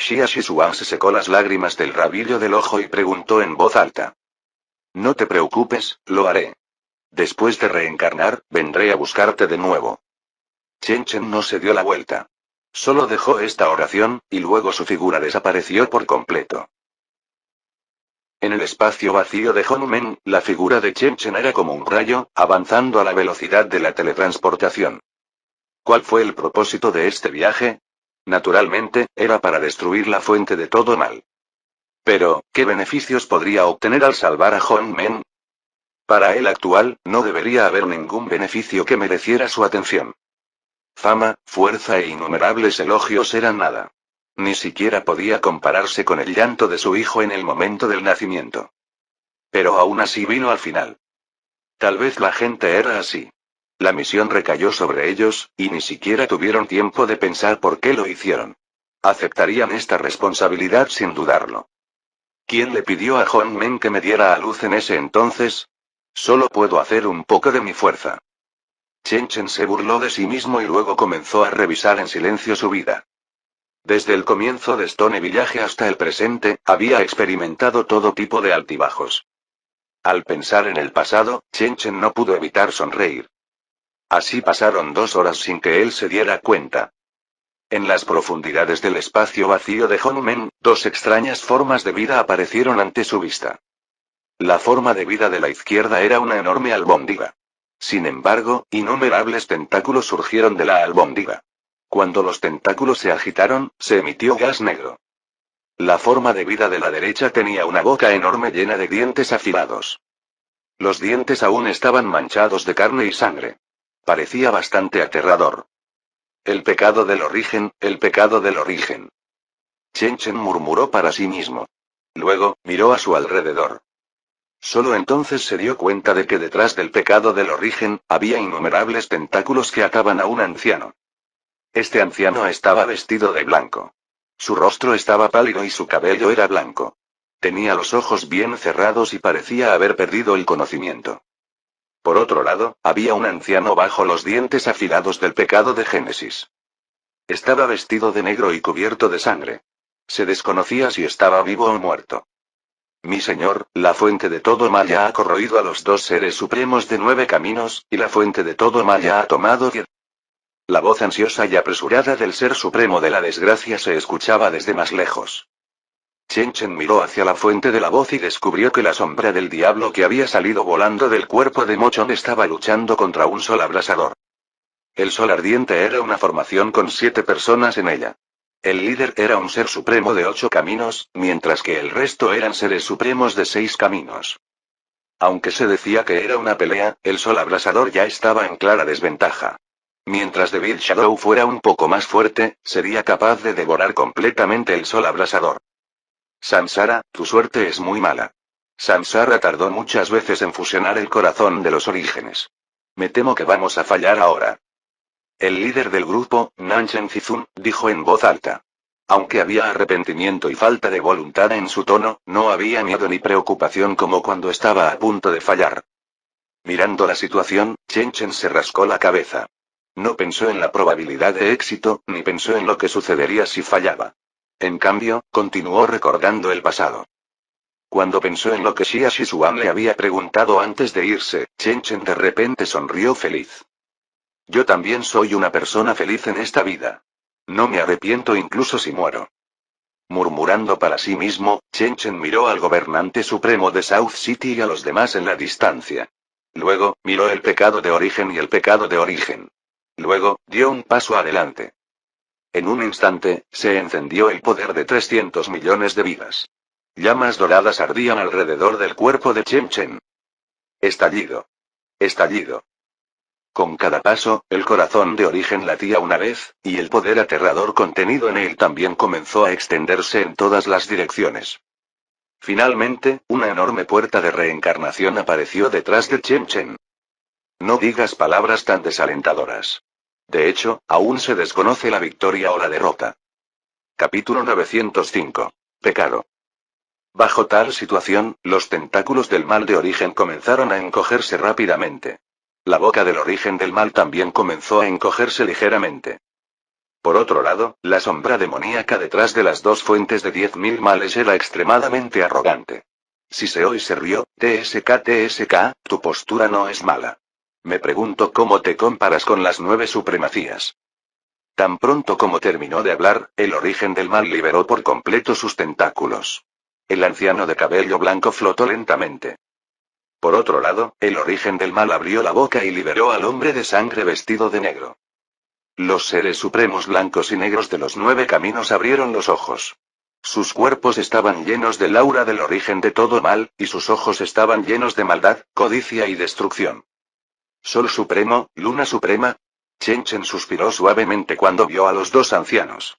Xia Shisuan se secó las lágrimas del rabillo del ojo y preguntó en voz alta. No te preocupes, lo haré. Después de reencarnar, vendré a buscarte de nuevo. Chen Chen no se dio la vuelta. Solo dejó esta oración, y luego su figura desapareció por completo. En el espacio vacío de Honmen, la figura de Chen Chen era como un rayo, avanzando a la velocidad de la teletransportación. ¿Cuál fue el propósito de este viaje? Naturalmente, era para destruir la fuente de todo mal. Pero, ¿qué beneficios podría obtener al salvar a Honmen? Para el actual, no debería haber ningún beneficio que mereciera su atención. Fama, fuerza e innumerables elogios eran nada. Ni siquiera podía compararse con el llanto de su hijo en el momento del nacimiento. Pero aún así vino al final. Tal vez la gente era así. La misión recayó sobre ellos, y ni siquiera tuvieron tiempo de pensar por qué lo hicieron. Aceptarían esta responsabilidad sin dudarlo. ¿Quién le pidió a Honmen que me diera a luz en ese entonces? Solo puedo hacer un poco de mi fuerza. Chen Chen se burló de sí mismo y luego comenzó a revisar en silencio su vida. Desde el comienzo de Stone Village hasta el presente, había experimentado todo tipo de altibajos. Al pensar en el pasado, Chen Chen no pudo evitar sonreír. Así pasaron 2 horas sin que él se diera cuenta. En las profundidades del espacio vacío de Honmen, 2 extrañas formas de vida aparecieron ante su vista. La forma de vida de la izquierda era una enorme albóndiga. Sin embargo, innumerables tentáculos surgieron de la albóndiga. Cuando los tentáculos se agitaron, se emitió gas negro. La forma de vida de la derecha tenía una boca enorme llena de dientes afilados. Los dientes aún estaban manchados de carne y sangre. Parecía bastante aterrador. El pecado del origen, el pecado del origen. Chen Chen murmuró para sí mismo. Luego, miró a su alrededor. Solo entonces se dio cuenta de que detrás del pecado del origen, había innumerables tentáculos que ataban a un anciano. Este anciano estaba vestido de blanco. Su rostro estaba pálido y su cabello era blanco. Tenía los ojos bien cerrados y parecía haber perdido el conocimiento. Por otro lado, había un anciano bajo los dientes afilados del pecado de Génesis. Estaba vestido de negro y cubierto de sangre. Se desconocía si estaba vivo o muerto. Mi señor, la fuente de todo mal ya ha corroído a los 2 seres supremos de 9 caminos, y la fuente de todo mal ya ha tomado 10. La voz ansiosa y apresurada del ser supremo de la desgracia se escuchaba desde más lejos. Chen Chen miró hacia la fuente de la voz y descubrió que la sombra del diablo que había salido volando del cuerpo de Mochon estaba luchando contra un sol abrasador. El sol ardiente era una formación con 7 personas en ella. El líder era un ser supremo de 8 caminos, mientras que el resto eran seres supremos de 6 caminos. Aunque se decía que era una pelea, el sol abrasador ya estaba en clara desventaja. Mientras Devil Shadow fuera un poco más fuerte, sería capaz de devorar completamente el sol abrasador. Samsara, tu suerte es muy mala. Samsara tardó muchas veces en fusionar el corazón de los orígenes. Me temo que vamos a fallar ahora. El líder del grupo, Nanchen Zizun, dijo en voz alta. Aunque había arrepentimiento y falta de voluntad en su tono, no había miedo ni preocupación como cuando estaba a punto de fallar. Mirando la situación, Chen Chen se rascó la cabeza. No pensó en la probabilidad de éxito, ni pensó en lo que sucedería si fallaba. En cambio, continuó recordando el pasado. Cuando pensó en lo que Xia Shisuan le había preguntado antes de irse, Chen Chen de repente sonrió feliz. Yo también soy una persona feliz en esta vida. No me arrepiento incluso si muero. Murmurando para sí mismo, Chen Chen miró al gobernante supremo de South City y a los demás en la distancia. Luego, miró el pecado de origen y el pecado de origen. Luego, dio un paso adelante. En un instante, se encendió el poder de 300 millones de vidas. Llamas doradas ardían alrededor del cuerpo de Chen Chen. Estallido. Estallido. Con cada paso, el corazón de origen latía una vez, y el poder aterrador contenido en él también comenzó a extenderse en todas las direcciones. Finalmente, una enorme puerta de reencarnación apareció detrás de Chen Chen. No digas palabras tan desalentadoras. De hecho, aún se desconoce la victoria o la derrota. Capítulo 905. Pecado. Bajo tal situación, los tentáculos del mal de origen comenzaron a encogerse rápidamente. La boca del origen del mal también comenzó a encogerse ligeramente. Por otro lado, la sombra demoníaca detrás de las dos fuentes de 10.000 males era extremadamente arrogante. Siseo se rió, TSK, tu postura no es mala. Me pregunto cómo te comparas con las 9 supremacías. Tan pronto como terminó de hablar, el origen del mal liberó por completo sus tentáculos. El anciano de cabello blanco flotó lentamente. Por otro lado, el origen del mal abrió la boca y liberó al hombre de sangre vestido de negro. Los seres supremos blancos y negros de los 9 caminos abrieron los ojos. Sus cuerpos estaban llenos del aura del origen de todo mal, y sus ojos estaban llenos de maldad, codicia y destrucción. Sol supremo, luna suprema. Chen Chen suspiró suavemente cuando vio a los dos ancianos.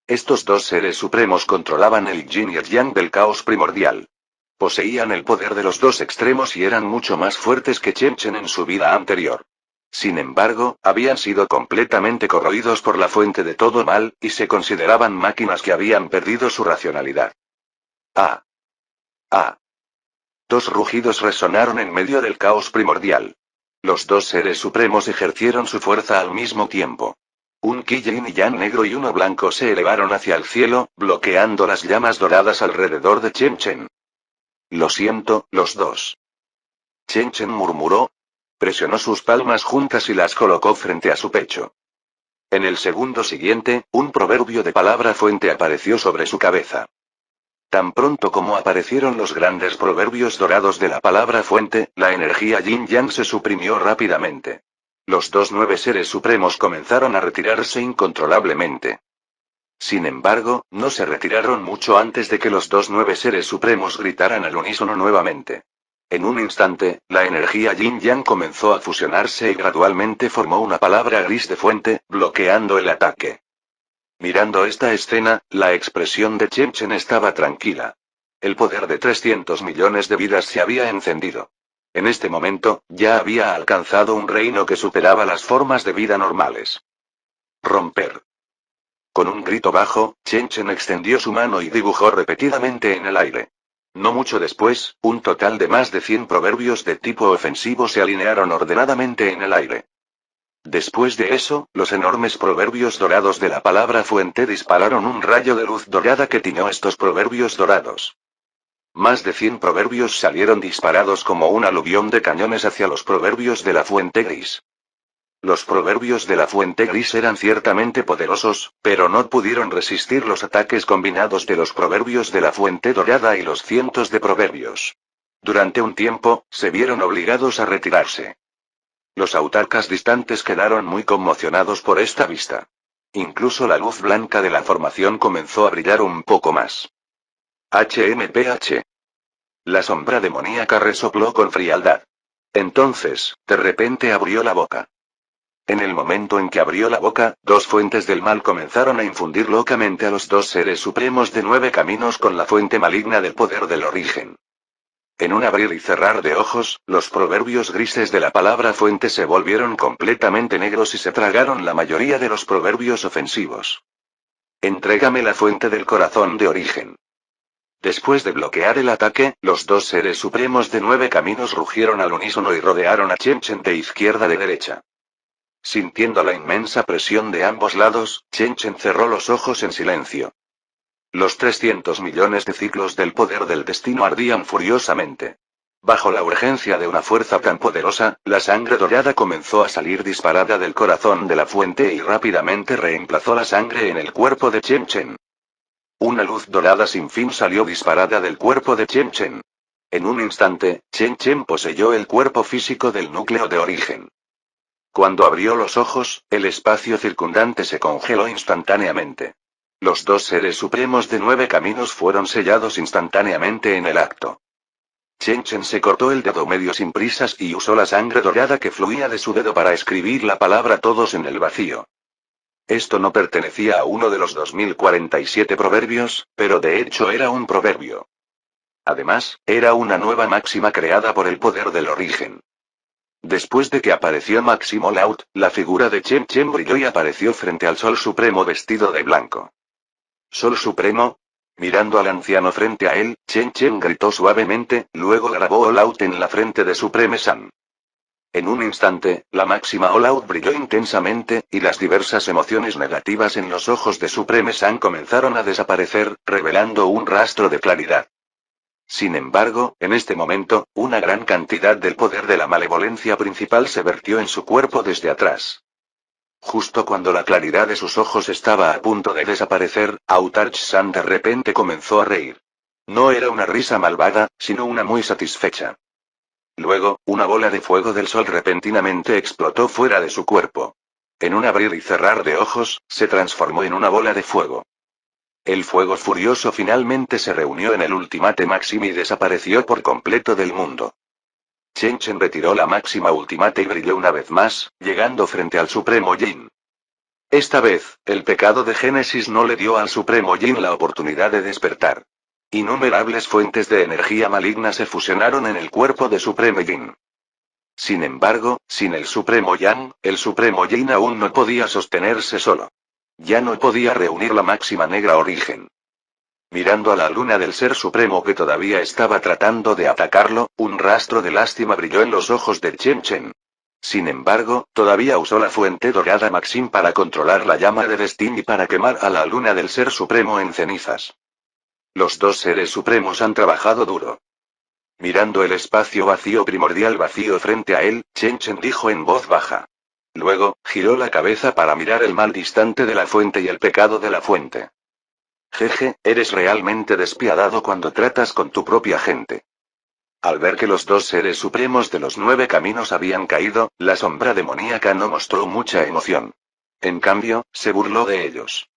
Estos dos seres supremos controlaban el yin y el yang del caos primordial. Poseían el poder de los dos extremos y eran mucho más fuertes que Chen Chen en su vida anterior. Sin embargo, habían sido completamente corroídos por la fuente de todo mal, y se consideraban máquinas que habían perdido su racionalidad. ¡Ah! ¡Ah! Dos rugidos resonaron en medio del caos primordial. Los dos seres supremos ejercieron su fuerza al mismo tiempo. Un Qi Yin y Yang negro y uno blanco se elevaron hacia el cielo, bloqueando las llamas doradas alrededor de Chen Chen. Lo siento, los dos. Chen Chen murmuró. Presionó sus palmas juntas y las colocó frente a su pecho. En el segundo siguiente, un proverbio de palabra fuente apareció sobre su cabeza. Tan pronto como aparecieron los grandes proverbios dorados de la palabra fuente, la energía Yin Yang se suprimió rápidamente. Los dos 9 seres supremos comenzaron a retirarse incontrolablemente. Sin embargo, no se retiraron mucho antes de que los dos 9 seres supremos gritaran al unísono nuevamente. En un instante, la energía Yin Yang comenzó a fusionarse y gradualmente formó una palabra gris de fuente, bloqueando el ataque. Mirando esta escena, la expresión de Chen Chen estaba tranquila. El poder de 300 millones de vidas se había encendido. En este momento, ya había alcanzado un reino que superaba las formas de vida normales. Romper. Con un grito bajo, Chen Chen extendió su mano y dibujó repetidamente en el aire. No mucho después, un total de más de 100 proverbios de tipo ofensivo se alinearon ordenadamente en el aire. Después de eso, los enormes proverbios dorados de la palabra fuente dispararon un rayo de luz dorada que tiñó estos proverbios dorados. Más de 100 proverbios salieron disparados como un aluvión de cañones hacia los proverbios de la fuente gris. Los proverbios de la fuente gris eran ciertamente poderosos, pero no pudieron resistir los ataques combinados de los proverbios de la fuente dorada y los cientos de proverbios. Durante un tiempo, se vieron obligados a retirarse. Los autarcas distantes quedaron muy conmocionados por esta vista. Incluso la luz blanca de la formación comenzó a brillar un poco más. HMPH. La sombra demoníaca resopló con frialdad. Entonces, de repente abrió la boca. En el momento en que abrió la boca, dos fuentes del mal comenzaron a infundir locamente a los dos seres supremos de 9 caminos con la fuente maligna del poder del origen. En un abrir y cerrar de ojos, los proverbios grises de la palabra fuente se volvieron completamente negros y se tragaron la mayoría de los proverbios ofensivos. Entrégame la fuente del corazón de origen. Después de bloquear el ataque, los dos seres supremos de 9 caminos rugieron al unísono y rodearon a Chen Chen de izquierda a derecha. Sintiendo la inmensa presión de ambos lados, Chen Chen cerró los ojos en silencio. Los 300 millones de ciclos del poder del destino ardían furiosamente. Bajo la urgencia de una fuerza tan poderosa, la sangre dorada comenzó a salir disparada del corazón de la fuente y rápidamente reemplazó la sangre en el cuerpo de Chen Chen. Una luz dorada sin fin salió disparada del cuerpo de Chen Chen. En un instante, Chen Chen poseyó el cuerpo físico del núcleo de origen. Cuando abrió los ojos, el espacio circundante se congeló instantáneamente. Los dos seres supremos de 9 caminos fueron sellados instantáneamente en el acto. Chen Chen se cortó el dedo medio sin prisas y usó la sangre dorada que fluía de su dedo para escribir la palabra todos en el vacío. Esto no pertenecía a uno de los 2047 proverbios, pero de hecho era un proverbio. Además, era una nueva máxima creada por el poder del origen. Después de que apareció Máximo Laut, la figura de Chen Chen brilló y apareció frente al Sol Supremo vestido de blanco. ¿Sol Supremo? Mirando al anciano frente a él, Chen Chen gritó suavemente, luego grabó All Out en la frente de Supreme San. En un instante, la máxima All Out brilló intensamente, y las diversas emociones negativas en los ojos de Supreme San comenzaron a desaparecer, revelando un rastro de claridad. Sin embargo, en este momento, una gran cantidad del poder de la malevolencia principal se vertió en su cuerpo desde atrás. Justo cuando la claridad de sus ojos estaba a punto de desaparecer, Autarch-san de repente comenzó a reír. No era una risa malvada, sino una muy satisfecha. Luego, una bola de fuego del sol repentinamente explotó fuera de su cuerpo. En un abrir y cerrar de ojos, se transformó en una bola de fuego. El fuego furioso finalmente se reunió en el Ultimate Maxim y desapareció por completo del mundo. Chen Chen retiró la máxima Ultimate y brilló una vez más, llegando frente al Supremo Yin. Esta vez, el pecado de Génesis no le dio al Supremo Yin la oportunidad de despertar. Innumerables fuentes de energía maligna se fusionaron en el cuerpo de Supremo Yin. Sin embargo, sin el Supremo Yang, el Supremo Yin aún no podía sostenerse solo. Ya no podía reunir la máxima negra origen. Mirando a la luna del Ser Supremo que todavía estaba tratando de atacarlo, un rastro de lástima brilló en los ojos de Chen Chen. Sin embargo, todavía usó la fuente dorada Maxim para controlar la llama de Destiny y para quemar a la luna del Ser Supremo en cenizas. Los dos seres supremos han trabajado duro. Mirando el espacio vacío primordial vacío frente a él, Chen Chen dijo en voz baja. Luego, giró la cabeza para mirar el mal distante de la fuente y el pecado de la fuente. Jeje, eres realmente despiadado cuando tratas con tu propia gente. Al ver que los dos seres supremos de los 9 caminos habían caído, la sombra demoníaca no mostró mucha emoción. En cambio, se burló de ellos.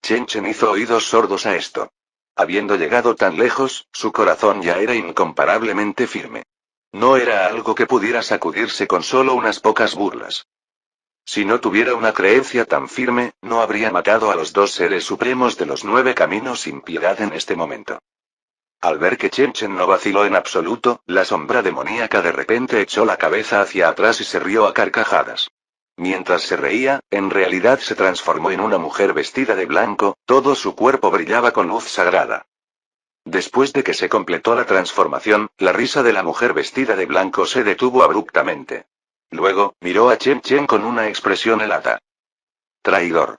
Chen Chen hizo oídos sordos a esto. Habiendo llegado tan lejos, su corazón ya era incomparablemente firme. No era algo que pudiera sacudirse con solo unas pocas burlas. Si no tuviera una creencia tan firme, no habría matado a los dos seres supremos de los 9 caminos sin piedad en este momento. Al ver que Chen Chen no vaciló en absoluto, la sombra demoníaca de repente echó la cabeza hacia atrás y se rió a carcajadas. Mientras se reía, en realidad se transformó en una mujer vestida de blanco, todo su cuerpo brillaba con luz sagrada. Después de que se completó la transformación, la risa de la mujer vestida de blanco se detuvo abruptamente. Luego, miró a Chen Chen con una expresión helada. Traidor.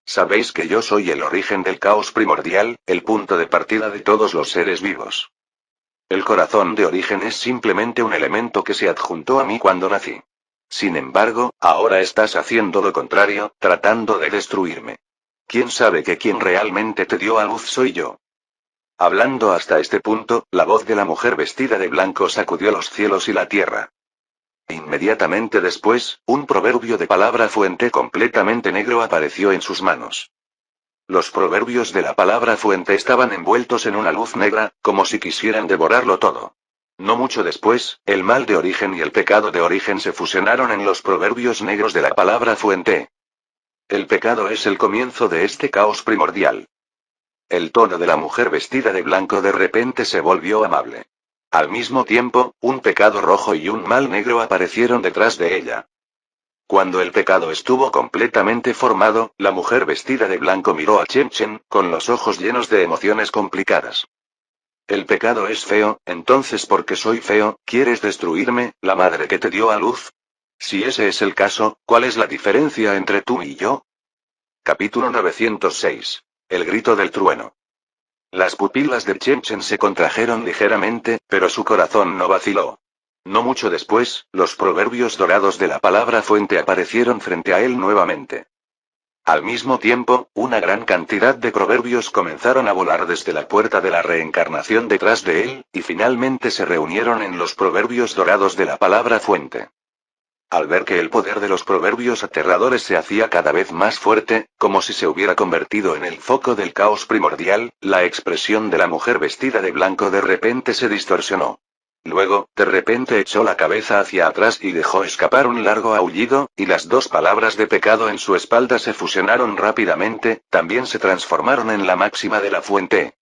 Sabéis que yo soy el origen del caos primordial, el punto de partida de todos los seres vivos. El corazón de origen es simplemente un elemento que se adjuntó a mí cuando nací. Sin embargo, ahora estás haciendo lo contrario, tratando de destruirme. ¿Quién sabe que quien realmente te dio a luz soy yo? Hablando hasta este punto, la voz de la mujer vestida de blanco sacudió los cielos y la tierra. Inmediatamente después, un proverbio de palabra fuente completamente negro apareció en sus manos. Los proverbios de la palabra fuente estaban envueltos en una luz negra, como si quisieran devorarlo todo. No mucho después, el mal de origen y el pecado de origen se fusionaron en los proverbios negros de la palabra fuente. El pecado es el comienzo de este caos primordial. El tono de la mujer vestida de blanco de repente se volvió amable. Al mismo tiempo, un pecado rojo y un mal negro aparecieron detrás de ella. Cuando el pecado estuvo completamente formado, la mujer vestida de blanco miró a Chen Chen, con los ojos llenos de emociones complicadas. El pecado es feo, entonces porque soy feo, ¿quieres destruirme, la madre que te dio a luz? Si ese es el caso, ¿cuál es la diferencia entre tú y yo? Capítulo 906. El grito del trueno. Las pupilas de Chen Chen se contrajeron ligeramente, pero su corazón no vaciló. No mucho después, los proverbios dorados de la palabra fuente aparecieron frente a él nuevamente. Al mismo tiempo, una gran cantidad de proverbios comenzaron a volar desde la puerta de la reencarnación detrás de él, y finalmente se reunieron en los proverbios dorados de la palabra fuente. Al ver que el poder de los proverbios aterradores se hacía cada vez más fuerte, como si se hubiera convertido en el foco del caos primordial, la expresión de la mujer vestida de blanco de repente se distorsionó. Luego, de repente echó la cabeza hacia atrás y dejó escapar un largo aullido, y las dos palabras de pecado en su espalda se fusionaron rápidamente, también se transformaron en la máxima de la fuente.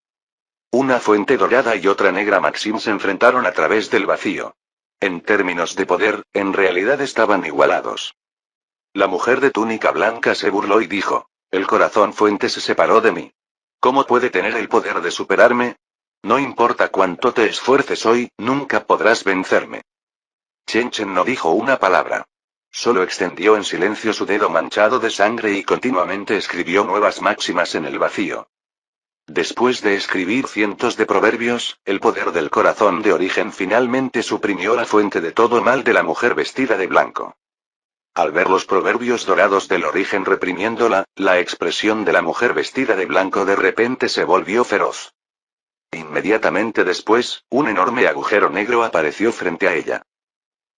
Una fuente dorada y otra negra máxima se enfrentaron a través del vacío. En términos de poder, en realidad estaban igualados. La mujer de túnica blanca se burló y dijo: el corazón fuente se separó de mí. ¿Cómo puede tener el poder de superarme? No importa cuánto te esfuerces hoy, nunca podrás vencerme. Chen Chen no dijo una palabra. Solo extendió en silencio su dedo manchado de sangre y continuamente escribió nuevas máximas en el vacío. Después de escribir cientos de proverbios, el poder del corazón de origen finalmente suprimió la fuente de todo mal de la mujer vestida de blanco. Al ver los proverbios dorados del origen reprimiéndola, la expresión de la mujer vestida de blanco de repente se volvió feroz. Inmediatamente después, un enorme agujero negro apareció frente a ella.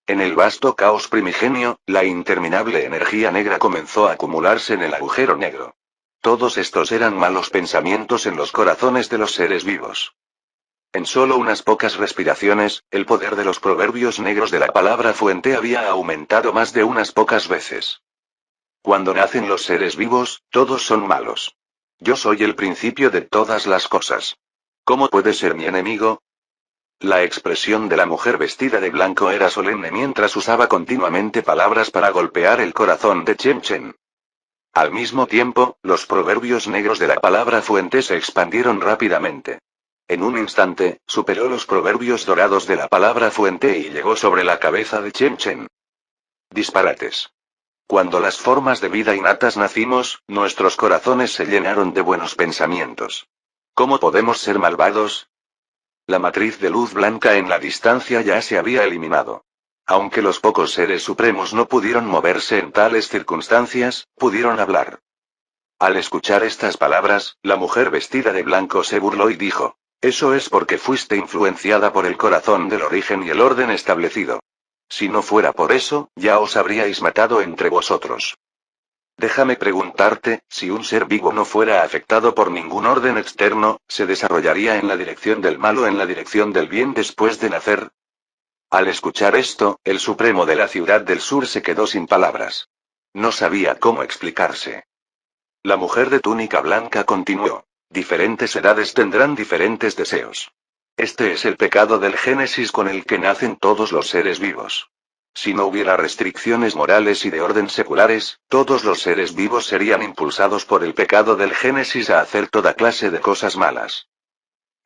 En el vasto caos primigenio, la interminable energía negra comenzó a acumularse en el agujero negro. Todos estos eran malos pensamientos en los corazones de los seres vivos. En solo unas pocas respiraciones, el poder de los proverbios negros de la palabra fuente había aumentado más de unas pocas veces. Cuando nacen los seres vivos, todos son malos. Yo soy el principio de todas las cosas. ¿Cómo puede ser mi enemigo? La expresión de la mujer vestida de blanco era solemne mientras usaba continuamente palabras para golpear el corazón de Chen Chen. Al mismo tiempo, los proverbios negros de la palabra fuente se expandieron rápidamente. En un instante, superó los proverbios dorados de la palabra fuente y llegó sobre la cabeza de Chen Chen. Disparates. Cuando las formas de vida innatas nacimos, nuestros corazones se llenaron de buenos pensamientos. ¿Cómo podemos ser malvados? La matriz de luz blanca en la distancia ya se había eliminado. Aunque los pocos seres supremos no pudieron moverse en tales circunstancias, pudieron hablar. Al escuchar estas palabras, la mujer vestida de blanco se burló y dijo: eso es porque fuiste influenciada por el corazón del origen y el orden establecido. Si no fuera por eso, ya os habríais matado entre vosotros. Déjame preguntarte, si un ser vivo no fuera afectado por ningún orden externo, ¿se desarrollaría en la dirección del mal o en la dirección del bien después de nacer? Al escuchar esto, el Supremo de la Ciudad del Sur se quedó sin palabras. No sabía cómo explicarse. La mujer de túnica blanca continuó: diferentes edades tendrán diferentes deseos. Este es el pecado del Génesis con el que nacen todos los seres vivos. Si no hubiera restricciones morales y de orden seculares, todos los seres vivos serían impulsados por el pecado del Génesis a hacer toda clase de cosas malas.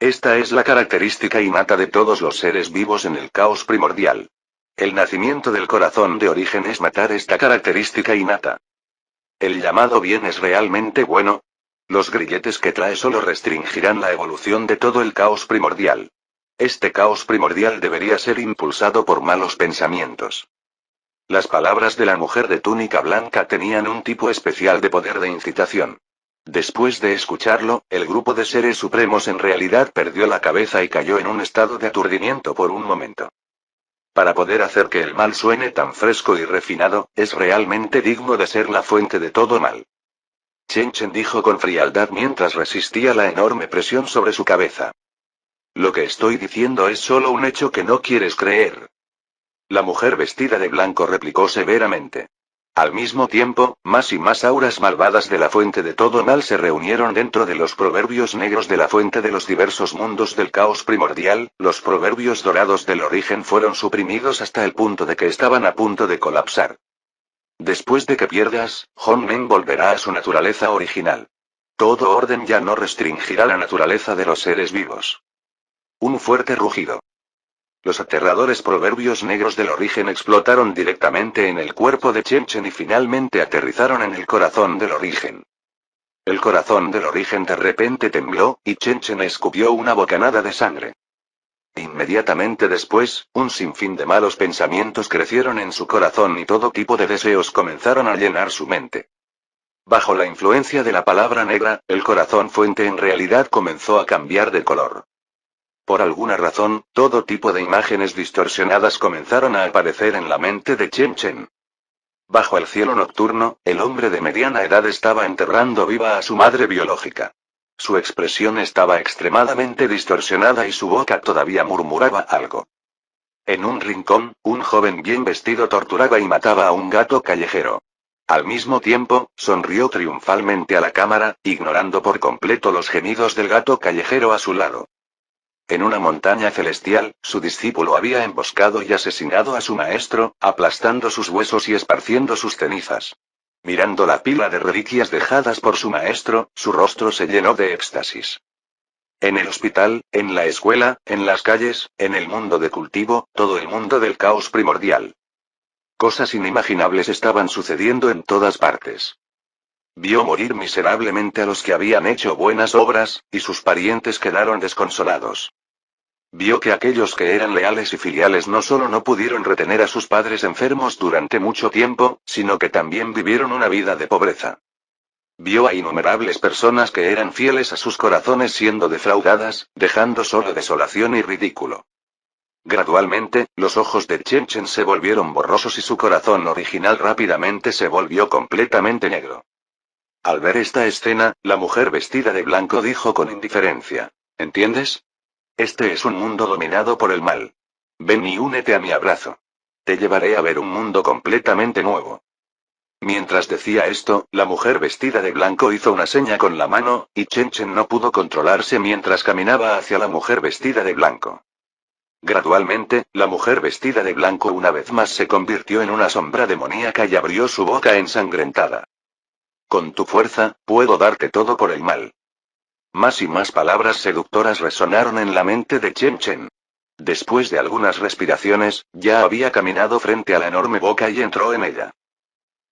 Esta es la característica innata de todos los seres vivos en el caos primordial. El nacimiento del corazón de origen es matar esta característica innata. ¿El llamado bien es realmente bueno? Los grilletes que trae solo restringirán la evolución de todo el caos primordial. Este caos primordial debería ser impulsado por malos pensamientos. Las palabras de la mujer de túnica blanca tenían un tipo especial de poder de incitación. Después de escucharlo, el grupo de seres supremos en realidad perdió la cabeza y cayó en un estado de aturdimiento por un momento. Para poder hacer que el mal suene tan fresco y refinado, es realmente digno de ser la fuente de todo mal. Chen Chen dijo con frialdad mientras resistía la enorme presión sobre su cabeza. Lo que estoy diciendo es solo un hecho que no quieres creer. La mujer vestida de blanco replicó severamente. Al mismo tiempo, más y más auras malvadas de la fuente de todo mal se reunieron dentro de los proverbios negros de la fuente de los diversos mundos del caos primordial. Los proverbios dorados del origen fueron suprimidos hasta el punto de que estaban a punto de colapsar. Después de que pierdas, Honmen volverá a su naturaleza original. Todo orden ya no restringirá la naturaleza de los seres vivos. Un fuerte rugido. Los aterradores proverbios negros del origen explotaron directamente en el cuerpo de Chen Chen y finalmente aterrizaron en el corazón del origen. El corazón del origen de repente tembló, y Chen Chen escupió una bocanada de sangre. Inmediatamente después, un sinfín de malos pensamientos crecieron en su corazón y todo tipo de deseos comenzaron a llenar su mente. Bajo la influencia de la palabra negra, el corazón fuente en realidad comenzó a cambiar de color. Por alguna razón, todo tipo de imágenes distorsionadas comenzaron a aparecer en la mente de Chen Chen. Bajo el cielo nocturno, el hombre de mediana edad estaba enterrando viva a su madre biológica. Su expresión estaba extremadamente distorsionada y su boca todavía murmuraba algo. En un rincón, un joven bien vestido torturaba y mataba a un gato callejero. Al mismo tiempo, sonrió triunfalmente a la cámara, ignorando por completo los gemidos del gato callejero a su lado. En una montaña celestial, su discípulo había emboscado y asesinado a su maestro, aplastando sus huesos y esparciendo sus cenizas. Mirando la pila de reliquias dejadas por su maestro, su rostro se llenó de éxtasis. En el hospital, en la escuela, en las calles, en el mundo de cultivo, todo el mundo del caos primordial. Cosas inimaginables estaban sucediendo en todas partes. Vio morir miserablemente a los que habían hecho buenas obras, y sus parientes quedaron desconsolados. Vio que aquellos que eran leales y filiales no solo no pudieron retener a sus padres enfermos durante mucho tiempo, sino que también vivieron una vida de pobreza. Vio a innumerables personas que eran fieles a sus corazones siendo defraudadas, dejando solo desolación y ridículo. Gradualmente, los ojos de Chen Chen se volvieron borrosos y su corazón original rápidamente se volvió completamente negro. Al ver esta escena, la mujer vestida de blanco dijo con indiferencia: ¿Entiendes? Este es un mundo dominado por el mal. Ven y únete a mi abrazo. Te llevaré a ver un mundo completamente nuevo. Mientras decía esto, la mujer vestida de blanco hizo una seña con la mano, y Chen Chen no pudo controlarse mientras caminaba hacia la mujer vestida de blanco. Gradualmente, la mujer vestida de blanco una vez más se convirtió en una sombra demoníaca y abrió su boca ensangrentada. Con tu fuerza, puedo darte todo por el mal. Más y más palabras seductoras resonaron en la mente de Chen Chen. Después de algunas respiraciones, ya había caminado frente a la enorme boca y entró en ella.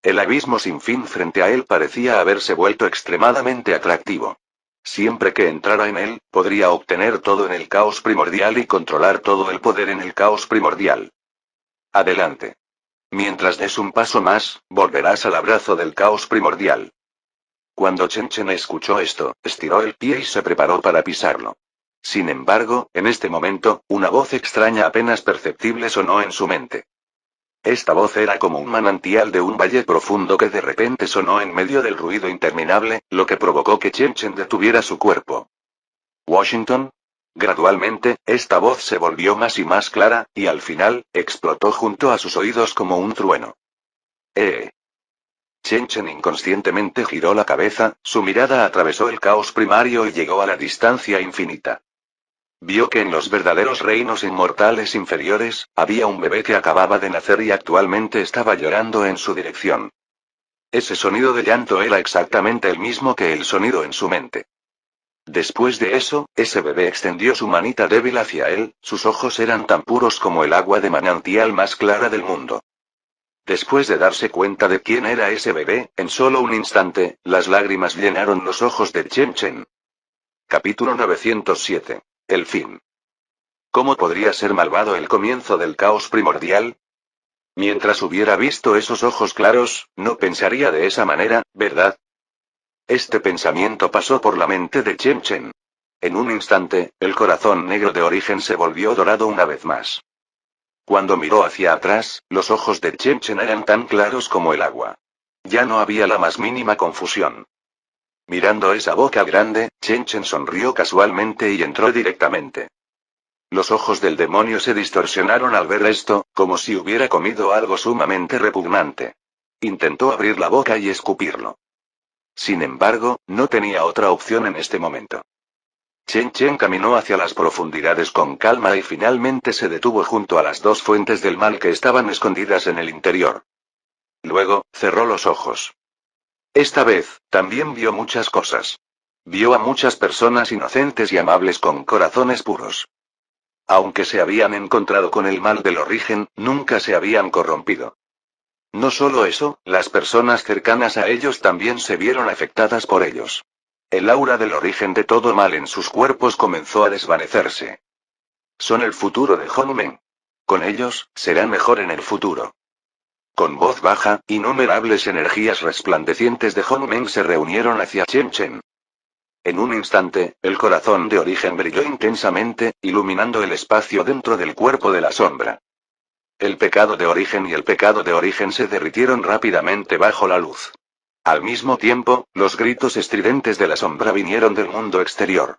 El abismo sin fin frente a él parecía haberse vuelto extremadamente atractivo. Siempre que entrara en él, podría obtener todo en el caos primordial y controlar todo el poder en el caos primordial. Adelante. Mientras des un paso más, volverás al abrazo del caos primordial. Cuando Chen Chen escuchó esto, estiró el pie y se preparó para pisarlo. Sin embargo, en este momento, una voz extraña apenas perceptible sonó en su mente. Esta voz era como un manantial de un valle profundo que de repente sonó en medio del ruido interminable, lo que provocó que Chen Chen detuviera su cuerpo. ¿Washington? Gradualmente, esta voz se volvió más y más clara, y al final, explotó junto a sus oídos como un trueno. Chen Chen inconscientemente giró la cabeza, su mirada atravesó el caos primario y llegó a la distancia infinita. Vio que en los verdaderos reinos inmortales inferiores, había un bebé que acababa de nacer y actualmente estaba llorando en su dirección. Ese sonido de llanto era exactamente el mismo que el sonido en su mente. Después de eso, ese bebé extendió su manita débil hacia él, sus ojos eran tan puros como el agua de manantial más clara del mundo. Después de darse cuenta de quién era ese bebé, en solo un instante, las lágrimas llenaron los ojos de Chen Chen. Capítulo 907. El fin. ¿Cómo podría ser malvado el comienzo del caos primordial? Mientras hubiera visto esos ojos claros, no pensaría de esa manera, ¿verdad? Este pensamiento pasó por la mente de Chen Chen. En un instante, el corazón negro de origen se volvió dorado una vez más. Cuando miró hacia atrás, los ojos de Chen Chen eran tan claros como el agua. Ya no había la más mínima confusión. Mirando esa boca grande, Chen Chen sonrió casualmente y entró directamente. Los ojos del demonio se distorsionaron al ver esto, como si hubiera comido algo sumamente repugnante. Intentó abrir la boca y escupirlo. Sin embargo, no tenía otra opción en este momento. Chen Chen caminó hacia las profundidades con calma y finalmente se detuvo junto a las dos fuentes del mal que estaban escondidas en el interior. Luego, cerró los ojos. Esta vez, también vio muchas cosas. Vio a muchas personas inocentes y amables con corazones puros. Aunque se habían encontrado con el mal del origen, nunca se habían corrompido. No solo eso, las personas cercanas a ellos también se vieron afectadas por ellos. El aura del origen de todo mal en sus cuerpos comenzó a desvanecerse. Son el futuro de Hongmen. Con ellos, será mejor en el futuro. Con voz baja, innumerables energías resplandecientes de Hongmen se reunieron hacia Chen Chen. En un instante, el corazón de origen brilló intensamente, iluminando el espacio dentro del cuerpo de la sombra. El pecado de origen y el pecado de origen se derritieron rápidamente bajo la luz. Al mismo tiempo, los gritos estridentes de la sombra vinieron del mundo exterior.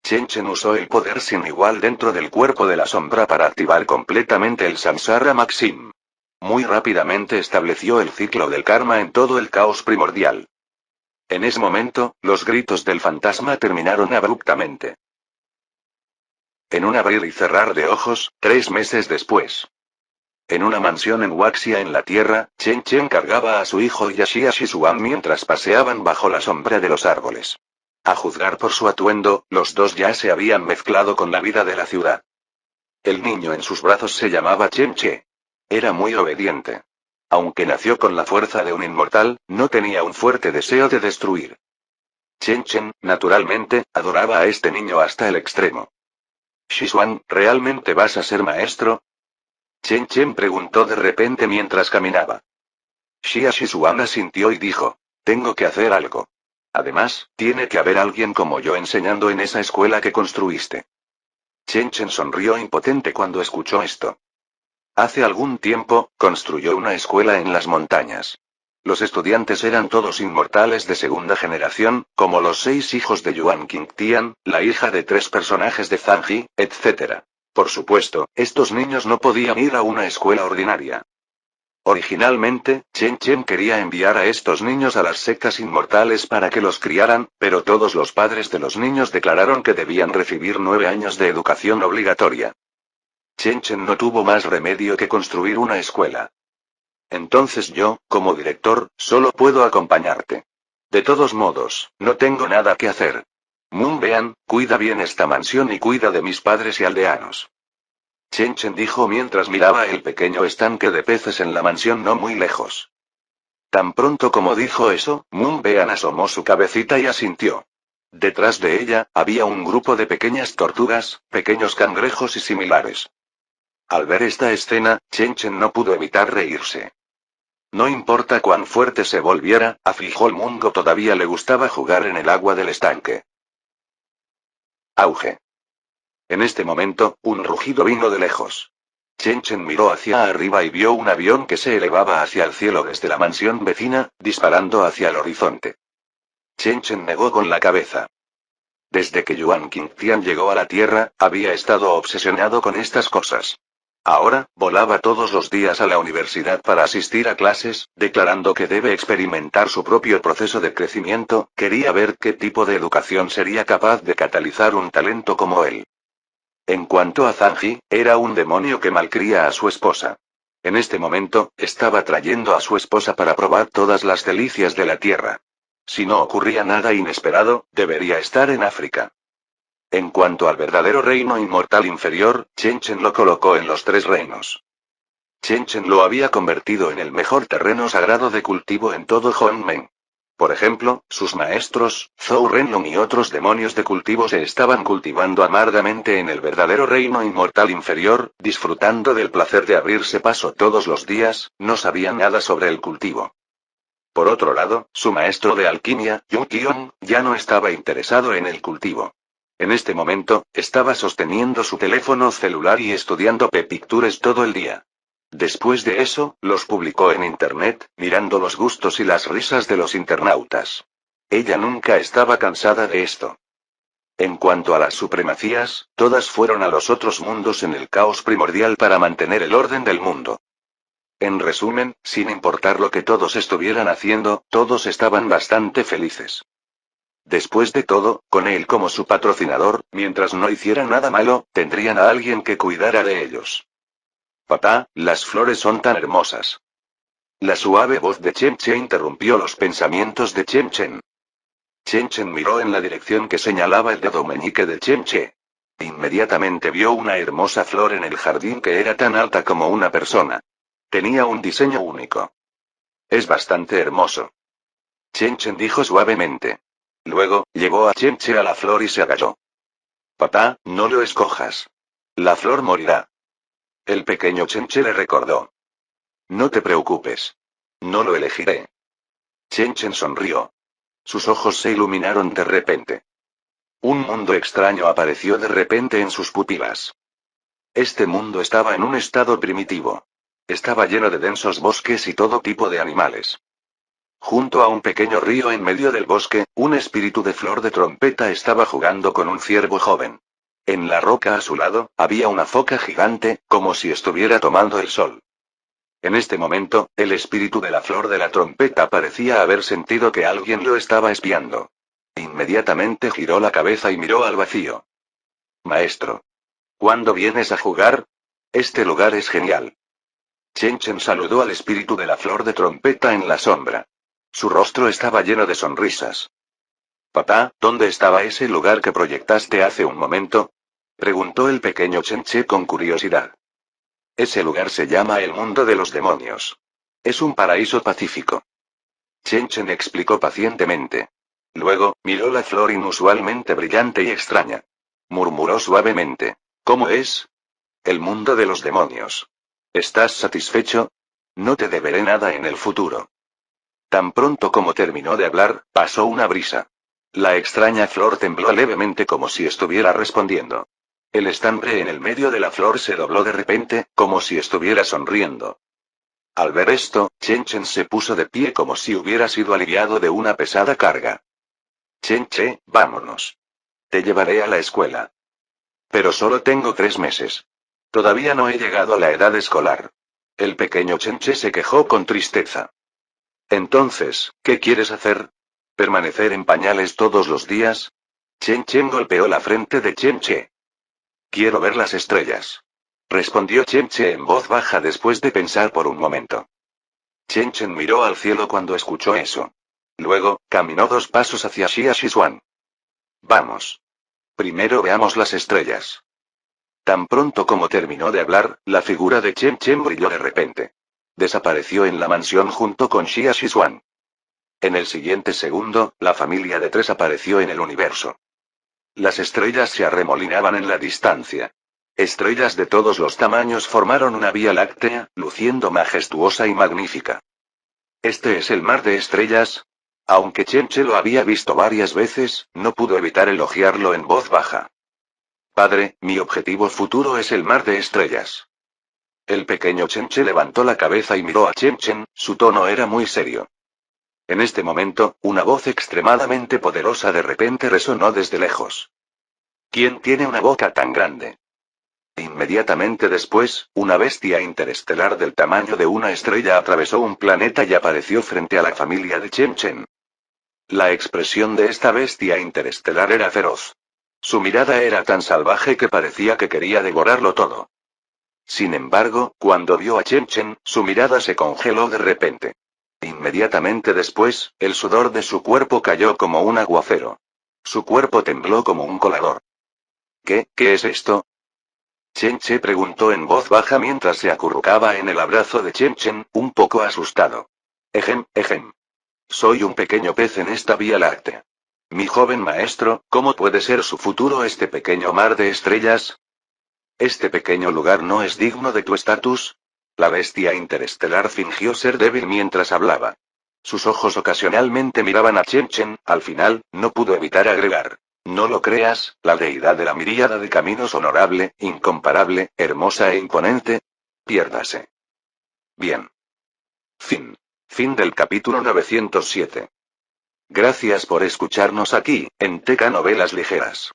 Chen Chen usó el poder sin igual dentro del cuerpo de la sombra para activar completamente el Samsara Maxim. Muy rápidamente estableció el ciclo del karma en todo el caos primordial. En ese momento, los gritos del fantasma terminaron abruptamente. En un abrir y cerrar de ojos, 3 meses después. En una mansión en Waxia en la Tierra, Chen Chen cargaba a su hijo Yashia Shisuan mientras paseaban bajo la sombra de los árboles. A juzgar por su atuendo, los dos ya se habían mezclado con la vida de la ciudad. El niño en sus brazos se llamaba Chen Che. Era muy obediente. Aunque nació con la fuerza de un inmortal, no tenía un fuerte deseo de destruir. Chen Chen, naturalmente, adoraba a este niño hasta el extremo. Shisuan, ¿realmente vas a ser maestro? Chen Chen preguntó de repente mientras caminaba. Xia Shisuan asintió y dijo, tengo que hacer algo. Además, tiene que haber alguien como yo enseñando en esa escuela que construiste. Chen Chen sonrió impotente cuando escuchó esto. Hace algún tiempo, construyó una escuela en las montañas. Los estudiantes eran todos inmortales de segunda generación, como los 6 hijos de Yuan Qingtian, la hija de 3 personajes de Zhangji, etc. Por supuesto, estos niños no podían ir a una escuela ordinaria. Originalmente, Chen Chen quería enviar a estos niños a las sectas inmortales para que los criaran, pero todos los padres de los niños declararon que debían recibir 9 años de educación obligatoria. Chen Chen no tuvo más remedio que construir una escuela. Entonces yo, como director, solo puedo acompañarte. De todos modos, no tengo nada que hacer. Moon Bean, cuida bien esta mansión y cuida de mis padres y aldeanos. Chen Chen dijo mientras miraba el pequeño estanque de peces en la mansión no muy lejos. Tan pronto como dijo eso, Moon Bean asomó su cabecita y asintió. Detrás de ella, había un grupo de pequeñas tortugas, pequeños cangrejos y similares. Al ver esta escena, Chen Chen no pudo evitar reírse. No importa cuán fuerte se volviera, a Frijol Mungo todavía le gustaba jugar en el agua del estanque. Auge. En este momento, un rugido vino de lejos. Chen Chen miró hacia arriba y vio un avión que se elevaba hacia el cielo desde la mansión vecina, disparando hacia el horizonte. Chen Chen negó con la cabeza. Desde que Yuan Qingtian llegó a la Tierra, había estado obsesionado con estas cosas. Ahora, volaba todos los días a la universidad para asistir a clases, declarando que debe experimentar su propio proceso de crecimiento, quería ver qué tipo de educación sería capaz de catalizar un talento como él. En cuanto a Zhangji, era un demonio que malcría a su esposa. En este momento, estaba trayendo a su esposa para probar todas las delicias de la tierra. Si no ocurría nada inesperado, debería estar en África. En cuanto al verdadero reino inmortal inferior, Chen Chen lo colocó en los 3 reinos. Chen Chen lo había convertido en el mejor terreno sagrado de cultivo en todo Hongmen. Por ejemplo, sus maestros, Zhou Renlong y otros demonios de cultivo se estaban cultivando amargamente en el verdadero reino inmortal inferior, disfrutando del placer de abrirse paso todos los días, no sabían nada sobre el cultivo. Por otro lado, su maestro de alquimia, Yu Qion, ya no estaba interesado en el cultivo. En este momento, estaba sosteniendo su teléfono celular y estudiando P-Pictures todo el día. Después de eso, los publicó en internet, mirando los gustos y las risas de los internautas. Ella nunca estaba cansada de esto. En cuanto a las supremacías, todas fueron a los otros mundos en el caos primordial para mantener el orden del mundo. En resumen, sin importar lo que todos estuvieran haciendo, todos estaban bastante felices. Después de todo, con él como su patrocinador, mientras no hicieran nada malo, tendrían a alguien que cuidara de ellos. Papá, las flores son tan hermosas. La suave voz de Chen Che interrumpió los pensamientos de Chen Chen. Chen Chen miró en la dirección que señalaba el dedo meñique de Chen Che. Inmediatamente vio una hermosa flor en el jardín que era tan alta como una persona. Tenía un diseño único. Es bastante hermoso. Chen Chen dijo suavemente. Luego, llevó a Chen Che a la flor y se agachó. Papá, no lo escojas. La flor morirá. El pequeño Chen Che le recordó. No te preocupes. No lo elegiré. Chen Chen sonrió. Sus ojos se iluminaron de repente. Un mundo extraño apareció de repente en sus pupilas. Este mundo estaba en un estado primitivo. Estaba lleno de densos bosques y todo tipo de animales. Junto a un pequeño río en medio del bosque, un espíritu de flor de trompeta estaba jugando con un ciervo joven. En la roca a su lado, había una foca gigante, como si estuviera tomando el sol. En este momento, el espíritu de la flor de la trompeta parecía haber sentido que alguien lo estaba espiando. Inmediatamente giró la cabeza y miró al vacío. Maestro. ¿Cuándo vienes a jugar? Este lugar es genial. Chen Chen saludó al espíritu de la flor de trompeta en la sombra. Su rostro estaba lleno de sonrisas. Papá, ¿dónde estaba ese lugar que proyectaste hace un momento? Preguntó el pequeño Chen Che con curiosidad. Ese lugar se llama el mundo de los demonios. Es un paraíso pacífico. Chen Chen explicó pacientemente. Luego, miró la flor inusualmente brillante y extraña. Murmuró suavemente. ¿Cómo es? El mundo de los demonios. ¿Estás satisfecho? No te deberé nada en el futuro. Tan pronto como terminó de hablar, pasó una brisa. La extraña flor tembló levemente como si estuviera respondiendo. El estambre en el medio de la flor se dobló de repente, como si estuviera sonriendo. Al ver esto, Chen Chen se puso de pie como si hubiera sido aliviado de una pesada carga. Chen Che, vámonos. Te llevaré a la escuela. Pero solo tengo 3 meses. Todavía no he llegado a la edad escolar. El pequeño Chen Che se quejó con tristeza. Entonces, ¿qué quieres hacer? ¿Permanecer en pañales todos los días? Chen Chen golpeó la frente de Chen Che. Quiero ver las estrellas. Respondió Chen Che en voz baja después de pensar por un momento. Chen Chen miró al cielo cuando escuchó eso. Luego, caminó 2 pasos hacia Xia Xishuan. Vamos. Primero veamos las estrellas. Tan pronto como terminó de hablar, la figura de Chen Chen brilló de repente. Desapareció en la mansión junto con Xia Xishuan. En el siguiente segundo, la familia de 3 apareció en el universo. Las estrellas se arremolinaban en la distancia. Estrellas de todos los tamaños formaron una vía láctea, luciendo majestuosa y magnífica. ¿Este es el mar de estrellas? Aunque Chen Che lo había visto varias veces, no pudo evitar elogiarlo en voz baja. Padre, mi objetivo futuro es el mar de estrellas. El pequeño Chen Che levantó la cabeza y miró a Chen Chen, su tono era muy serio. En este momento, una voz extremadamente poderosa de repente resonó desde lejos. ¿Quién tiene una boca tan grande? Inmediatamente después, una bestia interestelar del tamaño de una estrella atravesó un planeta y apareció frente a la familia de Chen Chen. La expresión de esta bestia interestelar era feroz. Su mirada era tan salvaje que parecía que quería devorarlo todo. Sin embargo, cuando vio a Chen Chen, su mirada se congeló de repente. Inmediatamente después, el sudor de su cuerpo cayó como un aguacero. Su cuerpo tembló como un colador. ¿Qué es esto? Chen Che preguntó en voz baja mientras se acurrucaba en el abrazo de Chen Chen, un poco asustado. Ejem. Soy un pequeño pez en esta vía láctea. Mi joven maestro, ¿cómo puede ser su futuro este pequeño mar de estrellas? ¿Este pequeño lugar no es digno de tu estatus? La bestia interestelar fingió ser débil mientras hablaba. Sus ojos ocasionalmente miraban a Chen Chen, al final, no pudo evitar agregar. No lo creas, la deidad de la miríada de caminos honorable, incomparable, hermosa e imponente. Piérdase. Bien. Fin. Fin del capítulo 907. Gracias por escucharnos aquí, en Teca Novelas Ligeras.